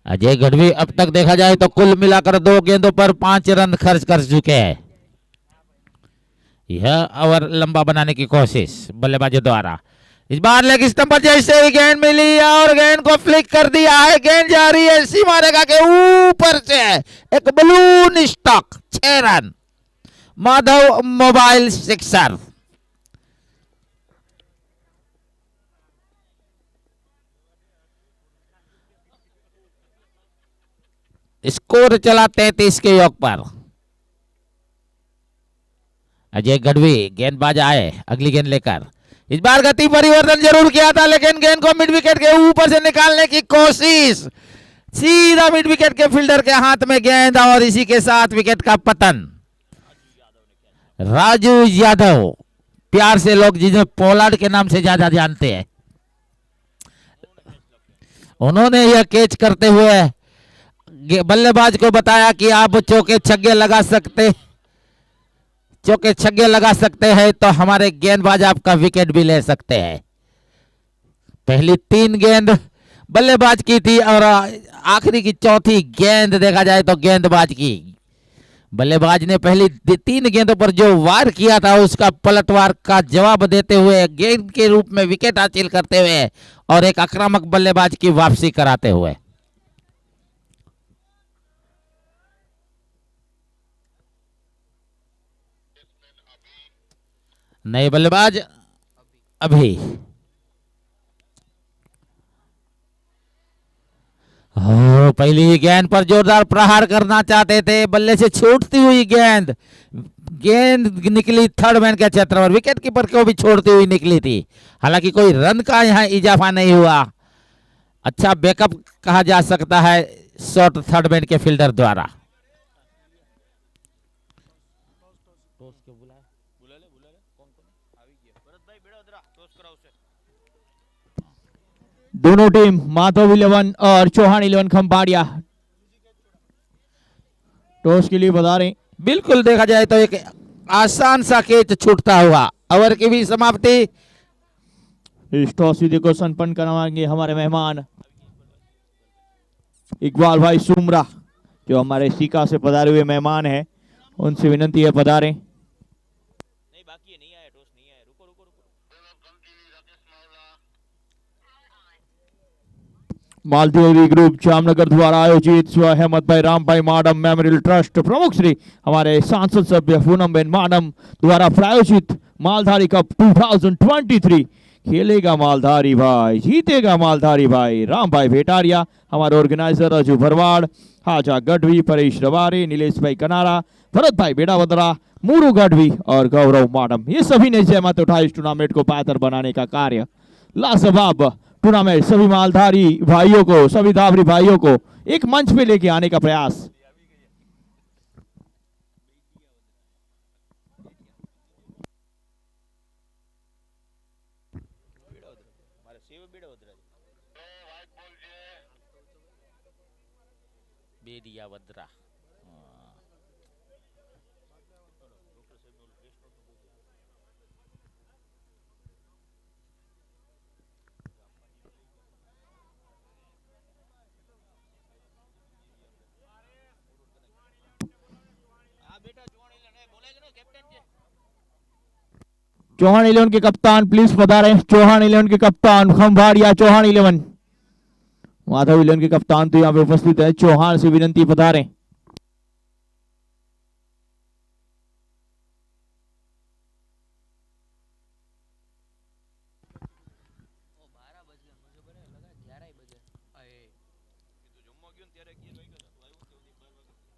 अजय गढ़वी अब तक देखा जाए तो कुल मिलाकर 2 गेंदों पर 5 रन खर्च कर चुके हैं। यह ओवर लंबा बनाने की कोशिश बल्लेबाजों द्वारा। इस बार लेग स्टंप पर जैसे ही गेंद मिली और गेंद को फ्लिक कर दिया है। गेंद जा रही है सीमा रेखा के ऊपर से, एक balloon stock 6 run. Madhav mobile 6। Score चला 33 के योग पर। अजय गढ़वी गेंदबाज आए अगली गेंद लेकर। इस बार गति परिवर्तन जरूर किया था लेकिन गेंद को मिड विकेट के ऊपर से निकालने की कोशिश। सीधा मिड विकेट के फील्डर के हाथ में गेंद और इसी के साथ विकेट का पतन। राजू यादव, प्यार से लोग जिन्हें पोलार्ड के नाम से ज्यादा जानते हैं, उन्होंने यह कैच करते हुए बल्लेबाज को बताया कि आप चौके छक्के लगा सकते हैं तो हमारे गेंदबाज आपका विकेट भी ले सकते हैं। पहली 3 गेंद बल्लेबाज की थी और आखिरी की चौथी गेंद देखा जाए तो गेंदबाज की। बल्लेबाज ने पहली 3 गेंदों पर जो वार किया था उसका पलटवार का जवाब देते हुए गेंद के रूप में विकेट हासिल करते हुए और एक आक्रामक बल्लेबाज की वापसी कराते हुए। नए बल्लेबाज अभी। पहली ही गेंद पर जोरदार प्रहार करना चाहते थे, बल्ले से छूटती हुई गेंद निकली थर्ड मैन के क्षेत्र पर, विकेट कीपर को भी छोड़ती हुई निकली थी। हालांकि कोई रन का यहां इजाफा नहीं हुआ। अच्छा बैकअप कहा जा सकता है शॉर्ट थर्ड मैन के फील्डर द्वारा। दोनों टीम माधव 11 और चौहान 11 खंबाड़िया टॉस के लिए बता रहे। बिल्कुल देखा जाए तो एक आसान सा कैच छूटता हुआ ओवर की भी समाप्ति। इस टॉस विधि को संपन्न करवाएंगे हमारे मेहमान इकबाल भाई सुमरा, जो हमारे सीका से पधारे हुए मेहमान हैं। उनसे विनती है पधारें। नहीं बाकी है, नहीं आया टॉस, नहीं आया, रुको रुको रुको। मालदेवी ग्रुप जामनगर द्वारा आयोजित स्व अहमद भाई राम भाई माडम मेमोरियल ट्रस्ट प्रमुख श्री हमारे सांसद सभ्य पूनम बेन माडम द्वारा प्रायोजित मालधारी कप 2023 खेलेगा मालधारी भाई, जीतेगा मालधारी भाई। राम भाई भेटारिया, हमारे ऑर्गेनाइजर अजू भरवाड़, हाजा गढ़वी, परेश रवारे, नीलेश भाई कनारा, भरत भाई बेड़ावदरा, मूरू गढ़वी और गौरव माडम, ये सभी ने जहमत उठाई इस टूर्नामेंट को बेहतर बनाने का कार्य। लाजवाब टूर्नामेंट सभी मालधारी भाइयों को, सभी दावरी भाइयों को एक मंच पे लेके आने का प्रयास। बेडिया वद्रा चौहान 11 के कप्तान प्लीज पधारें। चौहान 11 के कप्तान खंभाड़िया चौहान 11, माधव 11 के कप्तान तो यहाँ पे उपस्थित है। चौहान से विनती पधारें।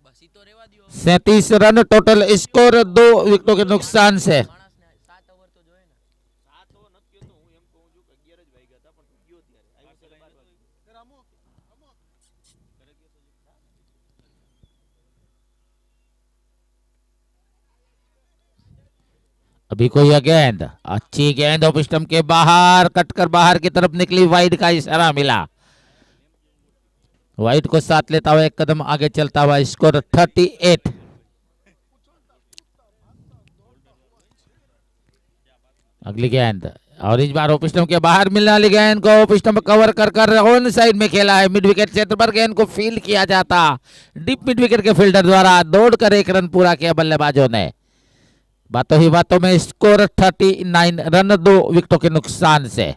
બસી તો રેવા દ્યો, 37 रन टोटल स्कोर, 2 विकेटों के नुकसान से। માણસને 7 ઓવર તો જોઈએ ને। 7 ઓવર નથી કહેતો, હું એમ કહું છું કે 11 જ વાગ્યા હતા, પણ ગયો ત્યારે આવ્યો ત્યારે 12 વાગે। રમો રમો કરે ગયો તો अभी कोई यह गेंद, अच्छी गेंद ऑफ स्टंप के बाहर, कटकर बाहर की तरफ निकली, वाइड का इशारा मिला। वाइड को साथ लेता हुआ एक कदम आगे चलता हुआ, स्कोर 38। अगली गेंद और इस बार ऑफ स्टंप के बाहर मिलने वाली गेंद को ऑफ स्टंप कवर कर ऑन साइड में खेला है। मिड विकेट क्षेत्र पर गेंद को फील्ड किया जाता, डीप मिड विकेट के फील्डर द्वारा दौड़कर 1 रन पूरा किया बल्लेबाजों ने। बातों ही बातों में स्कोर 39 रन, 2 विकेटों के नुकसान से।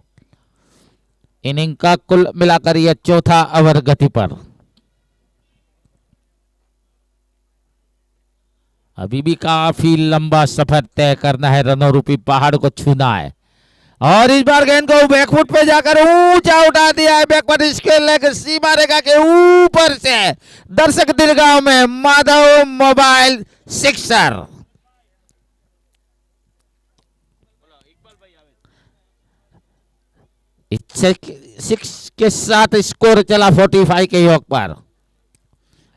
इनिंग का कुल मिलाकर यह चौथा ओवर गति पर। अभी भी काफी लंबा सफर तय करना है, रनों रूपी पहाड़ को छूना है। और इस बार गेंद को बैकफुट पे जाकर ऊंचा उठा दिया है, बैकवर्ड इसके लेग सीमा रेखा के ऊपर से दर्शक दीर्घाओं में माधव मोबाइल सिक्सर। सिक्स के साथ स्कोर चला 45 के योग पर।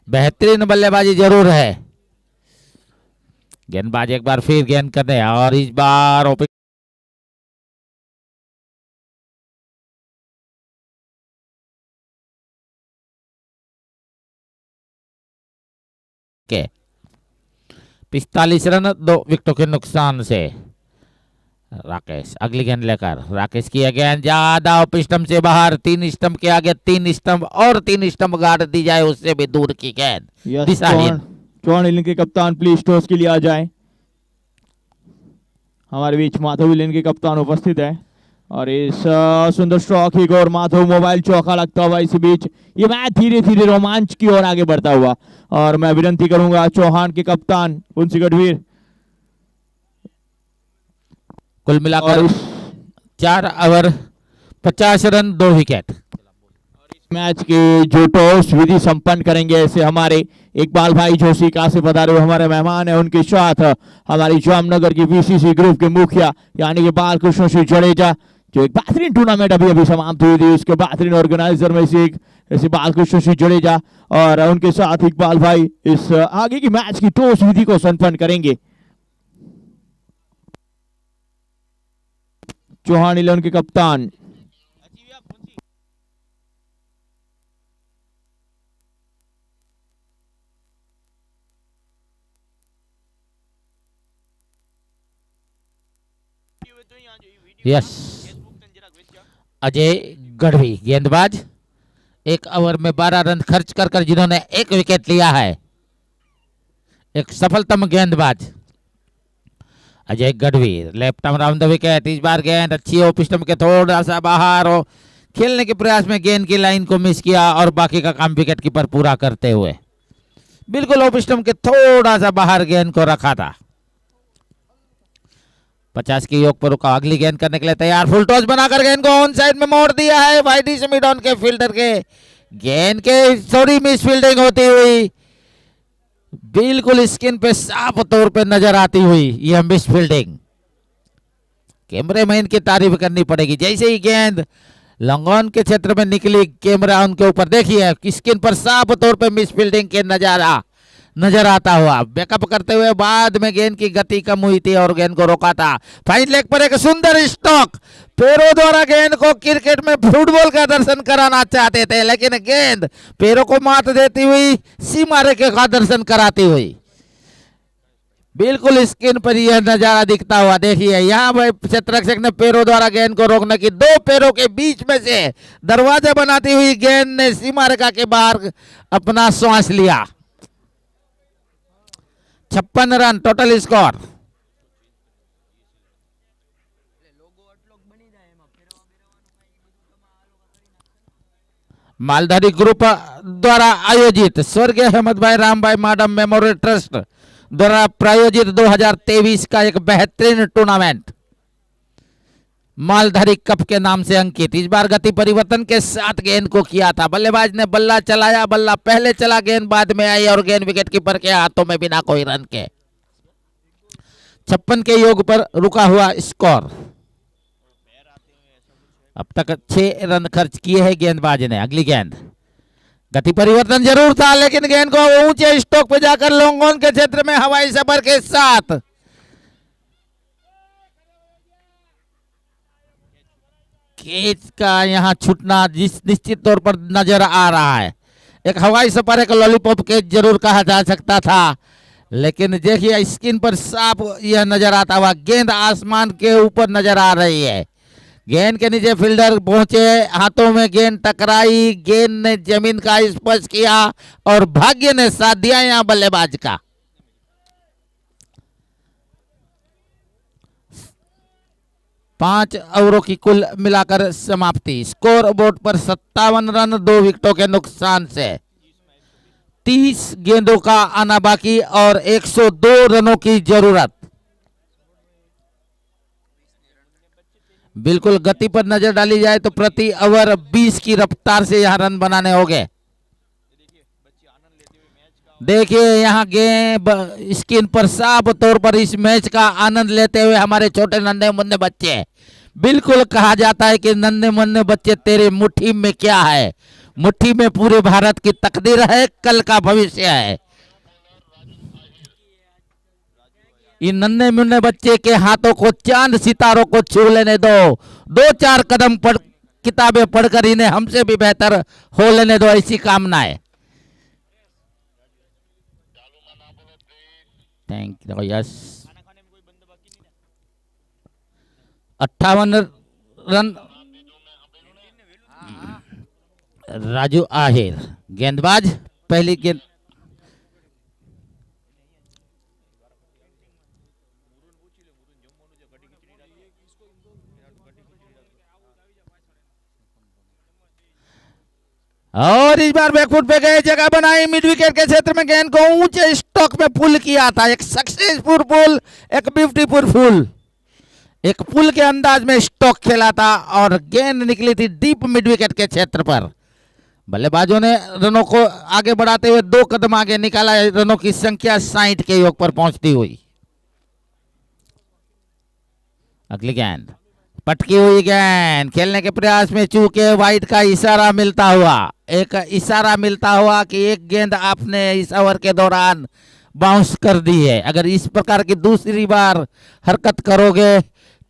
बेहतरीन बल्लेबाजी जरूर है। गेंदबाज एक बार फिर गेंद करने, और इस बार ओपन के 45 रन, 2 विकेटों के नुकसान से। राकेश अगली गेंद लेकर, राकेश की गेंद ज्यादा ऑफ स्टंप से बाहर, 3 स्टंप के आगे 3 स्टंप और 3 स्टंप गाड़ दी जाए, उससे भी दूर की गेंद। चौहान इलेवन के कप्तान प्लीज टॉस के लिए आ जाएं। हमारे बीच माधव इलेवन के कप्तान उपस्थित है, और इस सुंदर स्ट्रोक ही और माधव मोबाइल चौका लगता हुआ इसी बीच ये मैच धीरे धीरे रोमांच की ओर आगे बढ़ता हुआ। और मैं विनती करूंगा चौहान के कप्तान पुंसी गढ़वीर, कुल मिलाकर 4 ओवर 50 रन 2 विकेट। मैच के जो टॉस विधि संपन्न करेंगे, ऐसे हमारे इकबाल भाई जो सीका से पधारे हुए हमारे मेहमान हैं, उनके साथ हमारी जामनगर की बीसीसी ग्रुप के मुखिया यानी कि बालकृष्ण सिंह जडेजा जो एक बेहतरीन टूर्नामेंट अभी अभी समाप्त हुई थी, उसके बेहतरीन ऑर्गेनाइजर में से एक ऐसी बात को शशि जडेजा और उनके साथ इकबाल भाई इस आगे की मैच की टॉस विधि को संपन्न करेंगे। चौहान 11 के कप्तान यस अजय गढ़वी गेंदबाज, एक ओवर में 12 रन खर्च कर कर जिन्होंने एक विकेट लिया है, एक सफलतम गेंदबाज Ajay Gadhvi. Left arm round the wicket, इस बार गेंद अच्छी हो पिस्टम के थोड़ा सा बाहर हो, खेलने के प्रयास में गेंद की लाइन को मिस किया और बाकी का काम विकेट कीपर पूरा करते हुए बिल्कुल ऑफ स्टंप के थोड़ा सा बाहर गेंद को रखा था। 50 की योग पर रुका, अगली गेंद करने के लिए तैयार, फुल टॉस बनाकर गेंद को ऑन साइड में मोड़ दिया है वाइडी से मिड ऑन के फील्डर के, गेंद के थोड़ी मिस फील्डिंग होती हुई बिल्कुल स्किन पे साफ तौर पे नजर आती हुई यह मिस फील्डिंग, कैमरे मैन की तारीफ करनी पड़ेगी। जैसे ही गेंद लॉन्ग ऑन के क्षेत्र में निकली, कैमरा उनके ऊपर देखिए स्किन पर साफ तौर पे मिस फील्डिंग के नजर आता हुआ, बैकअप करते हुए बाद में गेंद की गति कम हुई थी और गेंद को रोका था। फाइन लेग पर एक सुंदर स्टॉक, पैरों द्वारा गेंद को क्रिकेट में फुटबॉल का दर्शन कराना चाहते थे, लेकिन गेंद पैरों को मात देती हुई सीमा रेखा का दर्शन कराती हुई बिल्कुल स्क्रीन पर यह नजारा दिखता हुआ। देखिए यहाँ भाई क्षेत्ररक्षक ने पैरों द्वारा गेंद को रोकने की, दो पैरों के बीच में से दरवाजा बनाती हुई गेंद ने सीमा रेखा के बाहर अपना श्वास लिया। 56 run total score. Maldhari group द्वारा आयोजित स्वर्गीय अहमद भाई राम भाई माडम मेमोरियल ट्रस्ट द्वारा प्रायोजित 2023 का एक बेहतरीन टूर्नामेंट मालधारी कप के नाम से अंकित। इस बार गति परिवर्तन के साथ गेंद को किया था, बल्लेबाज ने बल्ला चलाया, बल्ला पहले चला, गेंद बाद में आई और गेंद विकेट कीपर के हाथों में बिना कोई रन के 56 के योग पर रुका हुआ स्कोर। अब तक 6 रन खर्च किए हैं गेंदबाज ने। अगली गेंद, गति परिवर्तन जरूर था लेकिन गेंद को ऊंचे स्टॉक पे जाकर लॉन्ग ऑन के क्षेत्र में हवाई सफर के साथ कैच का यहां छूटना निश्चित तौर पर नजर आ रहा है। एक हवाई सफर, एक लॉलीपॉप कैच जरूर कहा जा सकता था, लेकिन देखिए स्क्रीन पर साफ यह नजर आता हुआ, गेंद आसमान के ऊपर नजर आ रही है, गेंद के नीचे फील्डर पहुंचे, हाथों में गेंद टकराई, गेंद ने जमीन का स्पर्श किया और भाग्य ने साथ दिया यहां बल्लेबाज का। पांच ओवरों की कुल मिलाकर समाप्ति, स्कोर बोर्ड पर 57 रन 2 विकेटों के नुकसान से 30 गेंदों का आना बाकी और 102 रनों की जरूरत। बिल्कुल गति पर नजर डाली जाए तो प्रति ओवर 20 की रफ्तार से यहां रन बनाने होंगे। देखिए यहाँ गेंद स्क्रीन पर साफ तौर पर इस मैच का आनंद लेते हुए हमारे छोटे नन्हे मुन्ने बच्चे, बिल्कुल कहा जाता है कि नन्हे मुन्ने बच्चे तेरे मुट्ठी में क्या है, मुट्ठी में पूरे भारत की तकदीर है, कल का भविष्य है। इन नन्हे मुन्ने बच्चे के हाथों को चांद सितारों को छू लेने दो, 2-4 कदम किताबें पढ़कर इन्हें हमसे भी बेहतर हो लेने दो, ऐसी कामना है। Thank you. Yes 58 run Raju Ahir गेंदबाज, पहली गेंद और इस बार बैकफुट पे गए, जगह बनाई, मिड विकेट के क्षेत्र में गेंद को ऊंचे स्टॉक में पुल किया था, एक सक्सेसफुल पुल, एक ब्यूटीफुल पुल, एक पुल के अंदाज में स्टॉक खेला था और गेंद निकली थी डीप मिड विकेट के क्षेत्र पर। बल्लेबाजों ने रनों को आगे बढ़ाते हुए 2 कदम आगे निकाला, रनों की संख्या 60 के योग पर पहुंचती हुई। अगली गेंद पटकी हुई गेंद खेलने के प्रयास में चूके वाइट का इशारा मिलता हुआ, एक इशारा मिलता हुआ कि एक गेंद आपने इस ओवर के दौरान बाउंस कर दी है, अगर इस प्रकार की दूसरी बार हरकत करोगे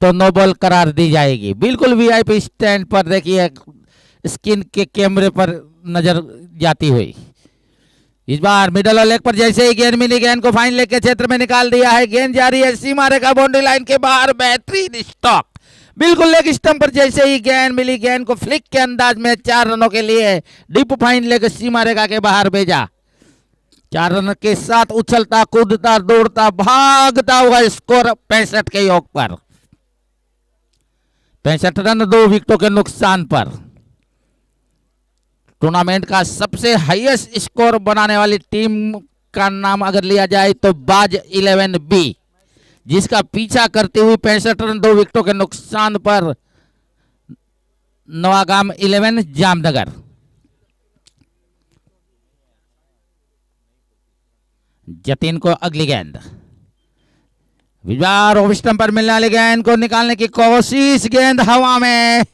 तो नो बॉल करार दी जाएगी। बिल्कुल वीआईपी स्टैंड पर देखिए स्क्रीन के कैमरे पर नजर जाती हुई। इस बार मिडल और लेग पर जैसे ही गेंद मिली, गेंद को फाइन लेग के क्षेत्र में निकाल दिया है। गेंद जारी है सीमा रेखा बाउंड्री लाइन के बाहर, बेहतरीन स्टॉक। बिल्कुल लेग स्टंप पर जैसे ही गेंद मिली, गेंद को फ्लिक के अंदाज में 4 रनों के लिए डीप फाइन लेग सीमा रेखा के बाहर भेजा। 4 रन के साथ उछलता कूदता दौड़ता भागता हुआ स्कोर 65 के योग पर, 65 रन 2 विकेटों के नुकसान पर। टूर्नामेंट का सबसे हाईएस्ट स्कोर बनाने वाली टीम का नाम अगर लिया जाए तो बाज 11 बी, जिसका पीछा करती हुई 65 रन 2 विकेटों के नुकसान पर नवागाम 11 जामनगर। जतिन को अगली गेंद, विजय ऑफ स्टंप पर मिलने वाली गेंद को निकालने की कोशिश, गेंद हवा में,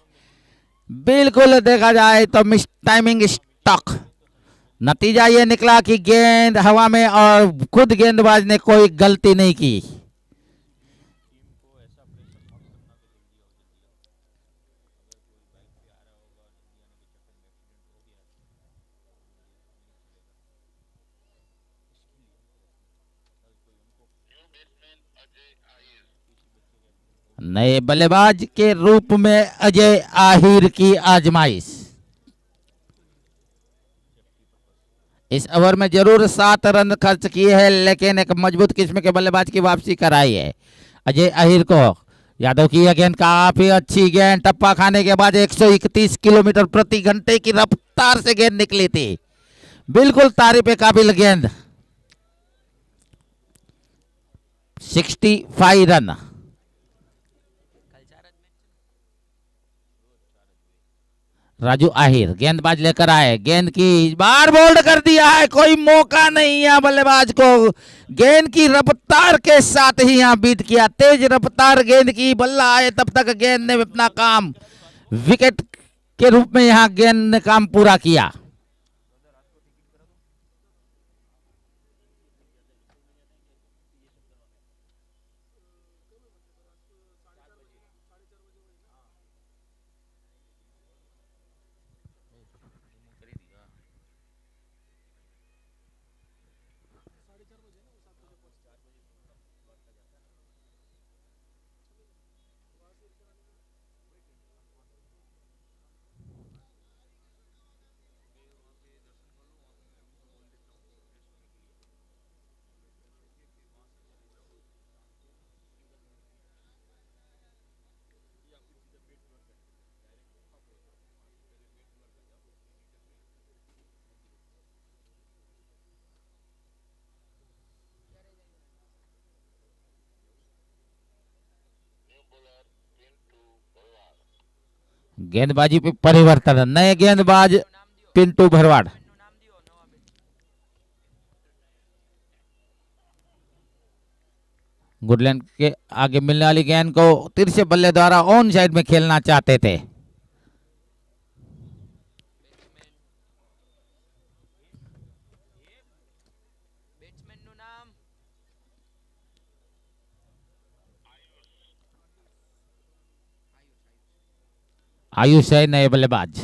बिल्कुल देखा जाए तो मिस टाइमिंग स्टॉक। नतीजा ये निकला कि गेंद हवा में और खुद गेंदबाज ने कोई गलती नहीं की। नए बल्लेबाज के रूप में अजय आहिर की आजमाइश। इस ओवर में जरूर 7 रन खर्च किए हैं, लेकिन एक मजबूत किस्म के बल्लेबाज की वापसी कराई है अजय आहिर को। यादव की यह गेंद काफी अच्छी गेंद, टप्पा खाने के बाद 131 किलोमीटर प्रति घंटे की रफ्तार से गेंद निकली थी। बिल्कुल तारीफ काबिल गेंद। 65 रन। राजू आहिर गेंदबाज लेकर आए, गेंद की इस बार बोल्ड कर दिया है, कोई मौका नहीं है बल्लेबाज को। गेंद की रफ्तार के साथ ही यहां बीट किया, तेज रफ्तार गेंद की, बल्ला आए तब तक गेंद ने अपना काम विकेट के रूप में यहां गेंद ने काम पूरा किया। गेंदबाजी पे परिवर्तन, नए गेंदबाज पिंटू भरवाड़। गुडलैंड के आगे मिलने वाली गेंद को तिरछे बल्ले द्वारा ऑन साइड में खेलना चाहते थे। आयुष है नए बल्लेबाज।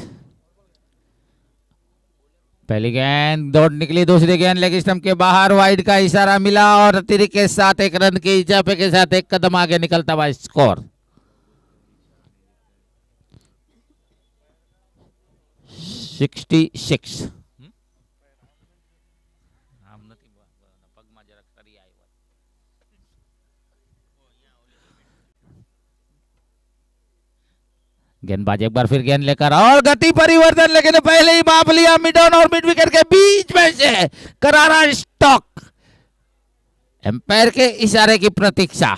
पहली गेंद दौड़ निकली, दूसरी गेंद लेग स्टंप के बाहर, वाइड का इशारा मिला और अतिरिक्त के साथ 1 रन के इजाफे के साथ 1 कदम आगे निकलता हुआ स्कोर 66। गेंदबाज एक बार फिर गेंद लेकर और गति परिवर्तन, लेकिन पहले ही माप लिया मिड ऑन और मिड विकेट के बीच में से करारा स्टॉक। एम्पायर के इशारे की प्रतीक्षा।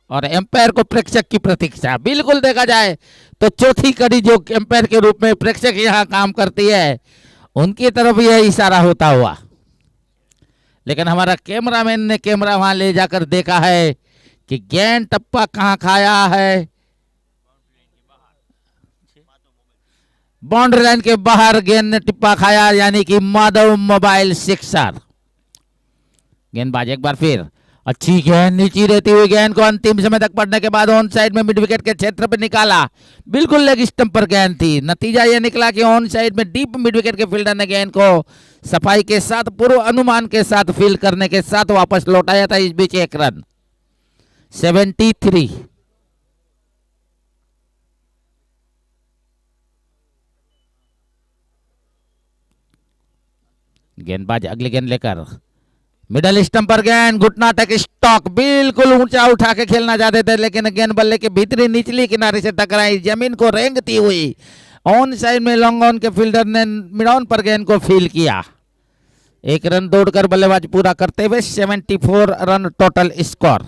और एम्पायर को प्रेक्षक की प्रतीक्षा। बिल्कुल देखा जाए तो चौथी कड़ी जो एम्पायर के रूप में प्रेक्षक यहां काम करती है, उनकी तरफ यह इशारा होता हुआ। लेकिन हमारा कैमरामैन ने कैमरा वहां ले जाकर देखा है कि गेंद टप्पा कहां खाया है। बाउंड्री लाइन के बाहर गेंद ने टिप्पा खाया, यानी कि माधव मोबाइल सिक्सर। गेंदबाज एक बार फिर अच्छी गेंद, नीचे रहती हुई गेंद को अंतिम समय तक पड़ने के बाद ऑन साइड में मिड विकेट के क्षेत्र पर निकाला। बिल्कुल लेग स्टंप पर गेंद थी। नतीजा यह निकला कि ऑन साइड में डीप मिड विकेट के फील्डर ने गेंद को सफाई के साथ, पूर्व अनुमान के साथ फील्ड करने के साथ वापस लौटाया था। इस बीच एक रन, 73। गेंदबाज अगली गेंद लेकर मिडल स्टंप पर गेंद, घुटना तक स्टॉक, बिल्कुल ऊंचा उठा के खेलना चाहते थे, लेकिन गेंद बल्ले के भीतरी निचली किनारे से टकराई, जमीन को रेंगती हुई। ऑन साइड में लॉन्ग ऑन के फील्डर ने मिड ऑन पर गेंद को फील किया। एक रन दौड़कर बल्लेबाज पूरा करते हुए 74 रन टोटल स्कोर।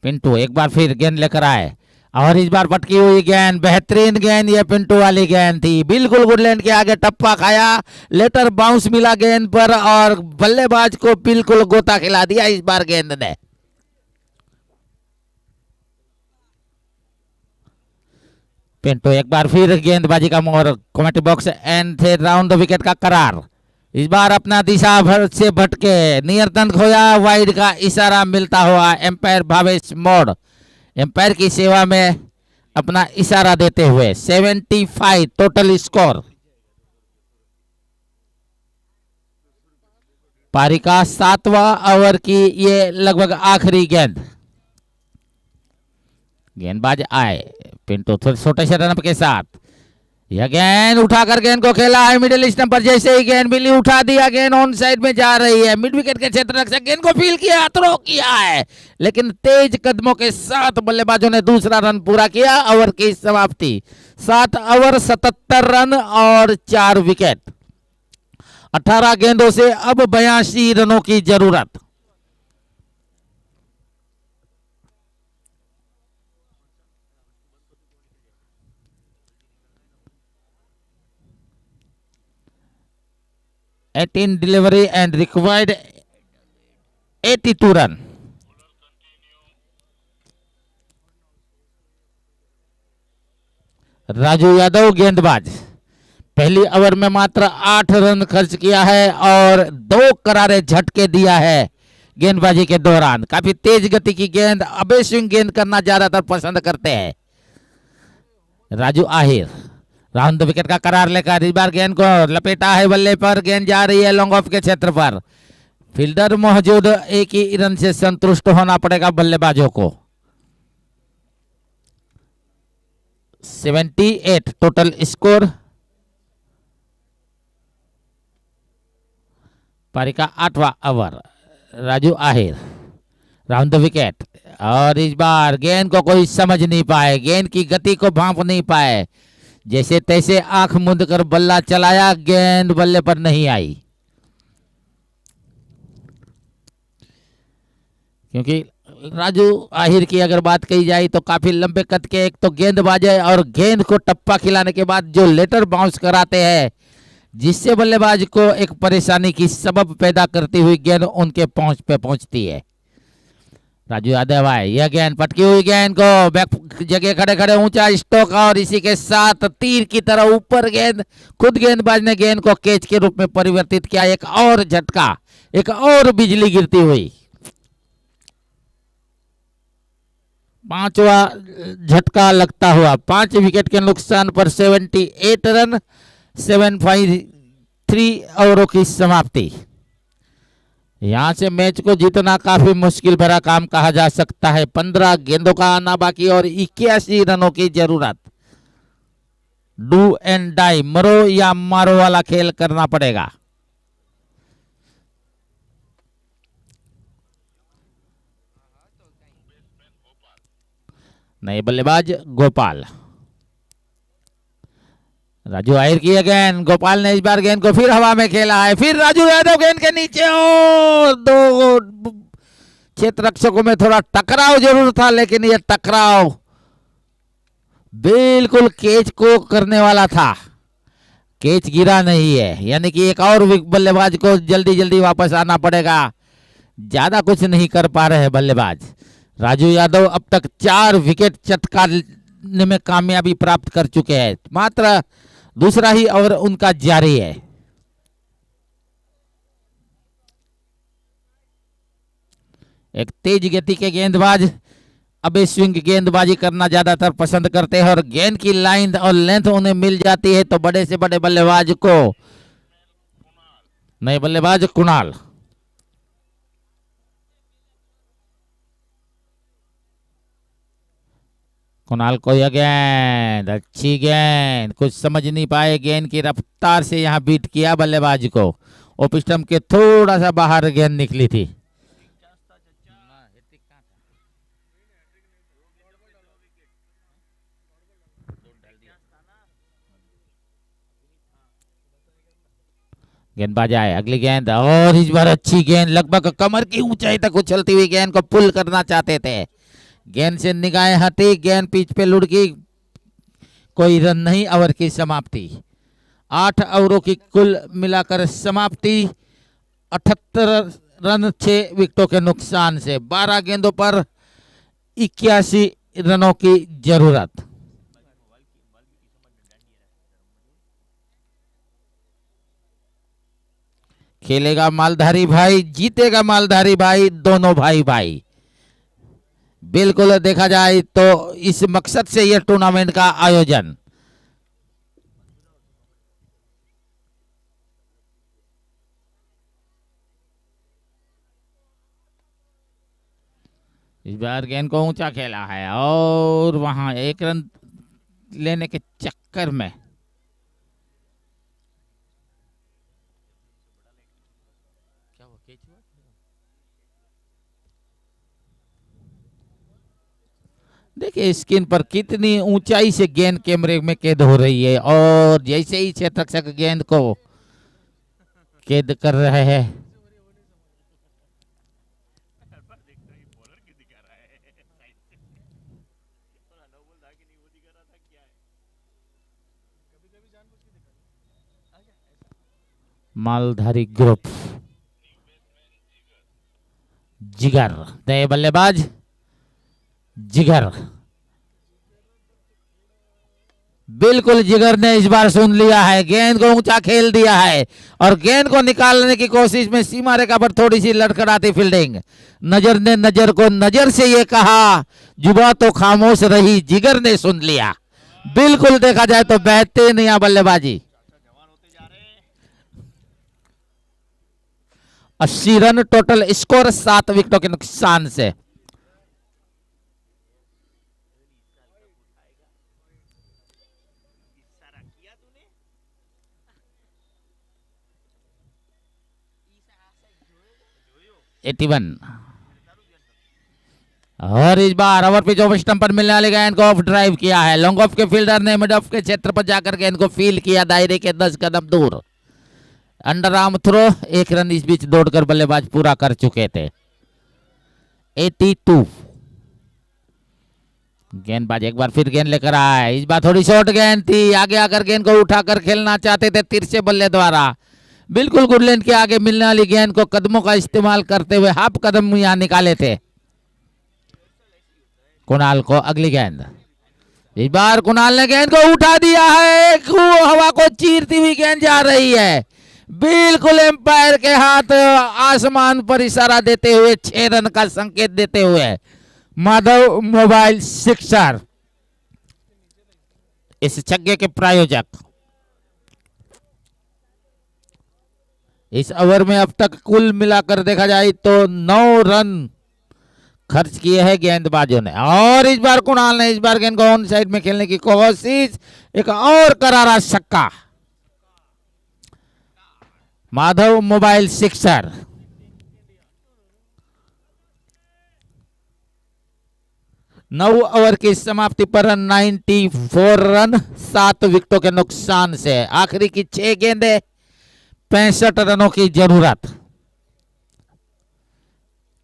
पिंटू एक बार फिर गेंद लेकर आए और इस बार पटकी हुई गेंद, बेहतरीन गेंद, ये पिंटू वाली गेंद थी। बिल्कुल गुडलैंड के आगे टप्पा खाया, लेटर बाउंस मिला गेंद पर और बल्लेबाज को बिल्कुल गोता खिला दिया इस बार गेंद ने। पिंटू एक बार फिर गेंदबाजी का मोहर, कमेटी बॉक्स एंड थे राउंड विकेट का करार। इस बार अपना दिशा भर से भटके, नियंत्रण खोया, वाइड का इशारा मिलता हुआ एम्पायर भावेश मोड़ एम्पायर की सेवा में अपना इशारा देते हुए 75 टोटल स्कोर। पारी का 7वां ओवर की ये लगभग आखिरी गेंद। गेंदबाज आए, पिंटू थोड़े छोटे से रनअप के साथ यह गेंद उठाकर गेंद को खेला है मिडिल स्टंप पर। जैसे ही गेंद मिली उठा दिया, गेंद ऑन साइड में जा रही है, मिड विकेट के क्षेत्र रक्षक गेंद को फील किया, थ्रो किया है, लेकिन तेज कदमों के साथ बल्लेबाजों ने दूसरा रन पूरा किया। ओवर की समाप्ति 7 ओवर 77 रन और 4 विकेट। 18 गेंदों से अब 82 रनों की जरूरत। $18 delivery and required 82 run. Raju Yadav गेंदबाज पहली ओवर में मात्र 8 रन खर्च किया है और 2 करारे झटके दिया है गेंदबाजी के दौरान। काफी तेज गति की गेंद, अबे स्विंग गेंद करना ज्यादातर पसंद करते हैं राजू आहिर। राउंड विकेट का करार लेकर इस बार गेंद को लपेटा है बल्ले पर, गेंद जा रही है लॉन्ग ऑफ के क्षेत्र पर। फील्डर मौजूद, एक ही रन से संतुष्ट होना पड़ेगा बल्लेबाजों को। 78 टोटल स्कोर। पारी का 8वां over. Raju Ahir round the wicket और इस बार गेंद को कोई समझ नहीं पाए, गेंद की गति को भांप नहीं पाए, जैसे तैसे आंख मूंद कर बल्ला चलाया, गेंद बल्ले पर नहीं आई। क्योंकि राजू आहिर की अगर बात कही जाए तो काफी लंबे कद के एक तो गेंदबाज है और गेंद को टप्पा खिलाने के बाद जो लेटर बाउंस कराते हैं, जिससे बल्लेबाज को एक परेशानी की सबब पैदा करती हुई गेंद उनके पहुंच पे पहुंचती है। राजू यादव आए, यह गेंद पटकी हुई गेंद को बैक जगह खड़े खड़े ऊंचा स्टोक और इसी के साथ तीर की तरह ऊपर गेंद, खुद गेंदबाज ने गेंद को कैच के रूप में परिवर्तित किया। एक और झटका, एक और बिजली गिरती हुई। 5वां झटका लगता हुआ 5 विकेट के नुकसान पर 78 रन, 753 ओवरों की समाप्ति। यहां से मैच को जीतना काफी मुश्किल भरा काम कहा जा सकता है। 15 गेंदों का आना बाकी और 81 रनों की जरूरत। डू एंड डाई, मरो या मारो वाला खेल करना पड़ेगा। नए बल्लेबाज गोपाल। राजू आहिर की गेंद, गोपाल ने इस बार गेंद को फिर हवा में खेला है, फिर राजू यादव गेंद के नीचे और 2 क्षेत्र रक्षकों में थोड़ा टकराव जरूर था, लेकिन यह टकराव बिल्कुल कैच को करने वाला था, कैच गिरा नहीं है, यानी कि एक और बल्लेबाज को जल्दी जल्दी वापस आना पड़ेगा। ज्यादा कुछ नहीं कर पा रहे हैं बल्लेबाज। राजू यादव अब तक 4 विकेट चटकाने में कामयाबी प्राप्त कर चुके हैं, मात्र दूसरा ही ओवर उनका जारी है। एक तेज गति के गेंदबाज अब स्विंग गेंदबाजी करना ज्यादातर पसंद करते हैं और गेंद की लाइन और लेंथ उन्हें मिल जाती है तो बड़े से बड़े बल्लेबाज को, नए बल्लेबाज कुणाल। कुणाल को यह गेंद, अच्छी गेंद, कुछ समझ नहीं पाए, गेंद की रफ्तार से यहां बीट किया बल्लेबाज को। ऑफ स्टंप के थोड़ा सा बाहर गेंद निकली थी। गेंदबाज आए, अगली गेंद, और इस बार अच्छी गेंद, लगभग कमर की ऊंचाई तक उछलती हुई गेंद को पुल करना चाहते थे। गेंद से निगाहें हटी, गेंद पिच पे लुढ़की, कोई रन नहीं। ओवर की समाप्ति, 8 ओवरों की कुल मिलाकर समाप्ति, 78 रन 6 विकेटों के नुकसान से, 12 गेंदों पर 81 रनों की जरूरत। खेलेगा मालधारी भाई, जीतेगा मालधारी भाई, दोनों भाई भाई। बिल्कुल देखा जाए तो इस मकसद से यह टूर्नामेंट का आयोजन। इस बार गेंद को ऊंचा खेला है और वहां 1 रन लेने के चक्कर में देखिए स्क्रीन पर कितनी ऊंचाई से गेंद कैमरे में कैद हो रही है और जैसे ही क्षेत्ररक्षक गेंद को कैद कर रहे हैं, मालधारी ग्रुप, जिगर, नए बल्लेबाज जिगर। बिल्कुल जिगर ने इस बार सुन लिया है, गेंद को ऊंचा खेल दिया है और गेंद को निकालने की कोशिश में सीमा रेखा पर थोड़ी सी लड़खड़ाती फील्डिंग। नजर ने नजर को नजर से ये कहा, जुबा तो खामोश रही, जिगर ने सुन लिया। बिल्कुल देखा जाए तो बेहतरीन यहां बल्लेबाजी। 80 रन टोटल स्कोर, 7 विकेटों के नुकसान से। किया तूने 81 और इस बार ओवर पिच ऑफ स्टंप पर मिलने वाली गेंद को ऑफ ड्राइव किया है। लॉन्ग ऑफ के फील्डर ने मिड ऑफ के क्षेत्र पर जाकर गेंद को फील किया, दायरे के 10 कदम दूर। अंडर आर्म थ्रो, 1 रन इस बीच दौड़कर बल्लेबाज पूरा कर चुके थे। 82 गेंदबाज एक बार फिर गेंद लेकर आए, इस बार थोड़ी शॉर्ट गेंद थी, आगे आकर गेंद को उठाकर खेलना चाहते थे तिरछे बल्ले द्वारा। बिल्कुल गुडलैंड के आगे मिलने वाली गेंद को कदमों का इस्तेमाल करते हुए हाफ कदम यहां निकाले थे कुणाल को। अगली गेंद, इस बार कुणाल ने गेंद को उठा दिया है, हवा को चीरती हुई गेंद जा रही है, बिल्कुल एम्पायर के हाथ आसमान पर इशारा देते हुए 6 रन का संकेत देते हुए माधव मोबाइल सिक्सर इस छक्के के प्रायोजक। इस ओवर में अब तक कुल मिलाकर देखा जाए तो 9 रन खर्च किए हैं गेंदबाजों ने और इस बार कुणाल ने इस बार गेंद को ऑन साइड में खेलने की कोशिश, एक और करारा छक्का। Madhav mobile sixer. नौ ओवर की समाप्ति पर 94 रन 7 विकेटों के नुकसान से। आखिरी की 6 गेंदें, 65 रनों की जरूरत।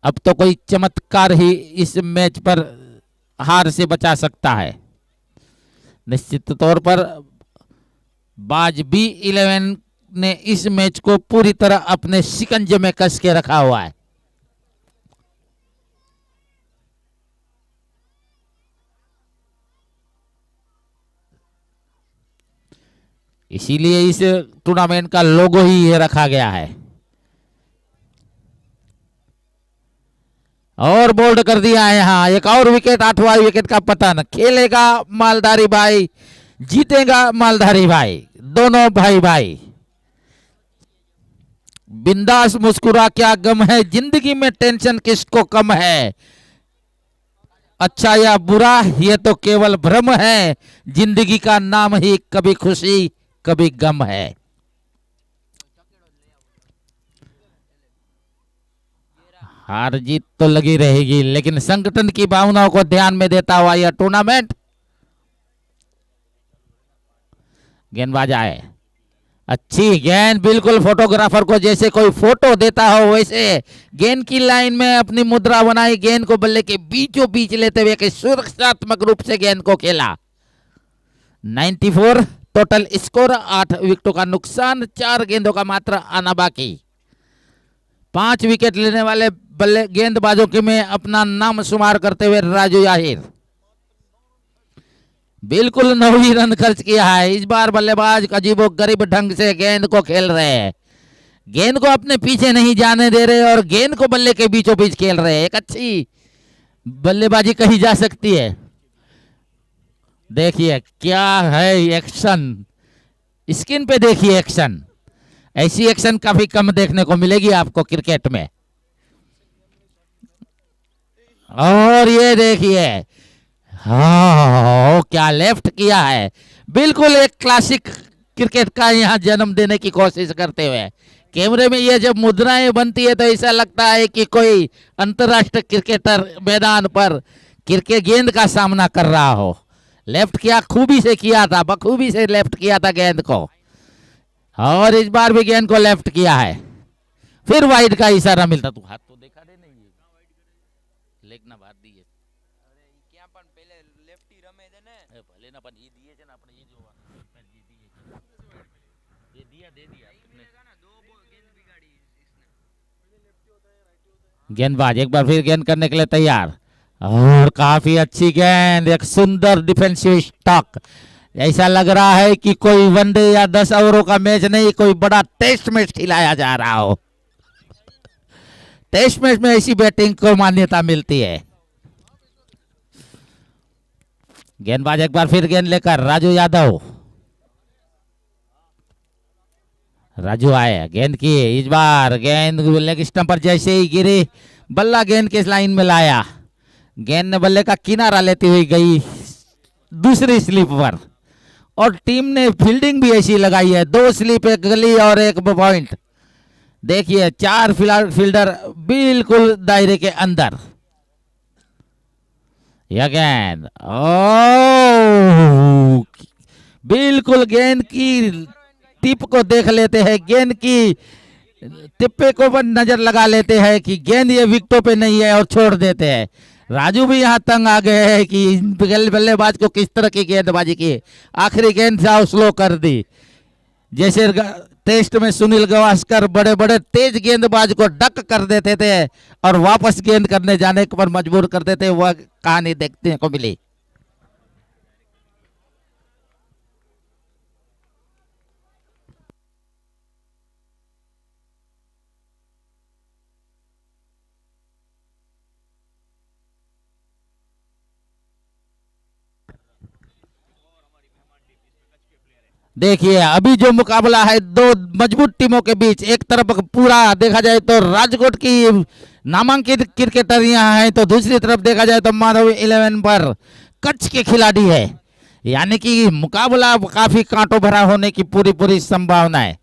अब तो कोई चमत्कार ही इस मैच पर हार से बचा सकता है। निश्चित तौर पर बाज B11 ने इस मैच को पूरी तरह अपने शिकंजे में कस के रखा हुआ है। इसीलिए इस टूर्नामेंट का लोगो ही ये रखा गया है। और बोल्ड कर दिया है यहां, एक और विकेट, 8वां विकेट का पतन। खेलेगा मालधारी भाई, जीतेगा मालधारी भाई, दोनों भाई भाई। बिंदास मुस्कुरा, क्या गम है जिंदगी में, टेंशन किसको कम है। अच्छा या बुरा ये तो केवल भ्रम है, जिंदगी का नाम ही कभी खुशी कभी गम है। हार जीत तो लगी रहेगी, लेकिन संगठन की भावनाओं को ध्यान में देता हुआ यह टूर्नामेंट। गेंदबाज आए, अच्छी गेंद, बिल्कुल फोटोग्राफर को जैसे कोई फोटो देता हो वैसे गेंद की लाइन में अपनी मुद्रा बनाई, गेंद को बल्ले के बीचों बीच लेते हुए सुरक्षात्मक रूप से गेंद को खेला। 94 टोटल स्कोर, 8 विकेटों का नुकसान, 4 गेंदों का मात्र आना बाकी। 5 विकेट लेने वाले बल्ले गेंदबाजों के में अपना नाम शुमार करते हुए राजू याहिर बिल्कुल 9 रन खर्च किया है। इस बार बल्लेबाज अजीबो गरीब ढंग से गेंद को खेल रहे हैं, गेंद को अपने पीछे नहीं जाने दे रहे और गेंद को बल्ले के बीचों बीच खेल रहे हैं। एक अच्छी बल्लेबाजी कही जा सकती है। देखिए क्या है एक्शन, स्क्रीन पे देखिए एक्शन, ऐसी एक्शन काफी कम देखने को मिलेगी आपको क्रिकेट में। और ये देखिए, हाँ क्या लेफ्ट किया है, बिल्कुल एक क्लासिक क्रिकेट का यहाँ जन्म देने की कोशिश करते हुए। कैमरे में ये जब मुद्राएं बनती है तो ऐसा लगता है कि कोई अंतर्राष्ट्रीय क्रिकेटर मैदान पर क्रिकेट गेंद का सामना कर रहा हो। लेफ्ट किया, खूबी से किया था, बखूबी से लेफ्ट किया था गेंद को, और इस बार भी गेंद को लेफ्ट किया है। फिर वाइड का इशारा मिलता, तू हाथ तो देखा दे, नहीं लेग ना बात दी है, अरे ઈ ક્યાં પણ પેલે લેફ્ટી રમે છે ને भले ना अपन ये दिए थे ना, अपने ये जो ये दिया दे दिया तुमने। ના દો गेंद बिगाड़ी इसने। गेंदबाज एक बार फिर गेंद करने के लिए तैयार, और काफी अच्छी गेंद, एक सुंदर डिफेंसिव स्टॉक। ऐसा लग रहा है कि कोई वनडे या 10 ओवरों का मैच नहीं, कोई बड़ा टेस्ट मैच खिलाया जा रहा हो। टेस्ट मैच में ऐसी बैटिंग को मान्यता मिलती है। गेंदबाज एक बार फिर गेंद लेकर राजू यादव, राजू आए, गेंद की, इस बार गेंद लेग स्टंप पर जैसे ही गिरी, बल्ला गेंद के लाइन में लाया, गेंद ने बल्ले का किनारा लेती हुई गई दूसरी स्लिप पर, और टीम ने फील्डिंग भी ऐसी लगाई है, 2 स्लिप, एक गली और एक पॉइंट। देखिए 4 फील्डर बिल्कुल दायरे के अंदर। यह गेंद, ओ बिल्कुल गेंद की टिप को देख लेते हैं, गेंद की टिप्पे को पर नजर लगा लेते हैं कि गेंद ये विकेटों पे नहीं है और छोड़ देते हैं। राजू भी यहाँ तंग आ गए हैं कि बल्लेबाज को किस तरह की गेंदबाजी की। आखिरी गेंद से स्लो कर दी, जैसे टेस्ट में सुनील गावस्कर बड़े बड़े तेज गेंदबाज को डक कर देते थे और वापस गेंद करने जाने पर मजबूर करते थे, वह कहानी देखने को मिली। देखिए अभी जो मुकाबला है 2 मजबूत टीमों के बीच, एक तरफ पूरा देखा जाए तो राजकोट की नामांकित क्रिकेटर यहाँ है, तो दूसरी तरफ देखा जाए तो माधव 11 पर कच्छ के खिलाड़ी है, यानी कि मुकाबला काफी कांटों भरा होने की पूरी संभावना है।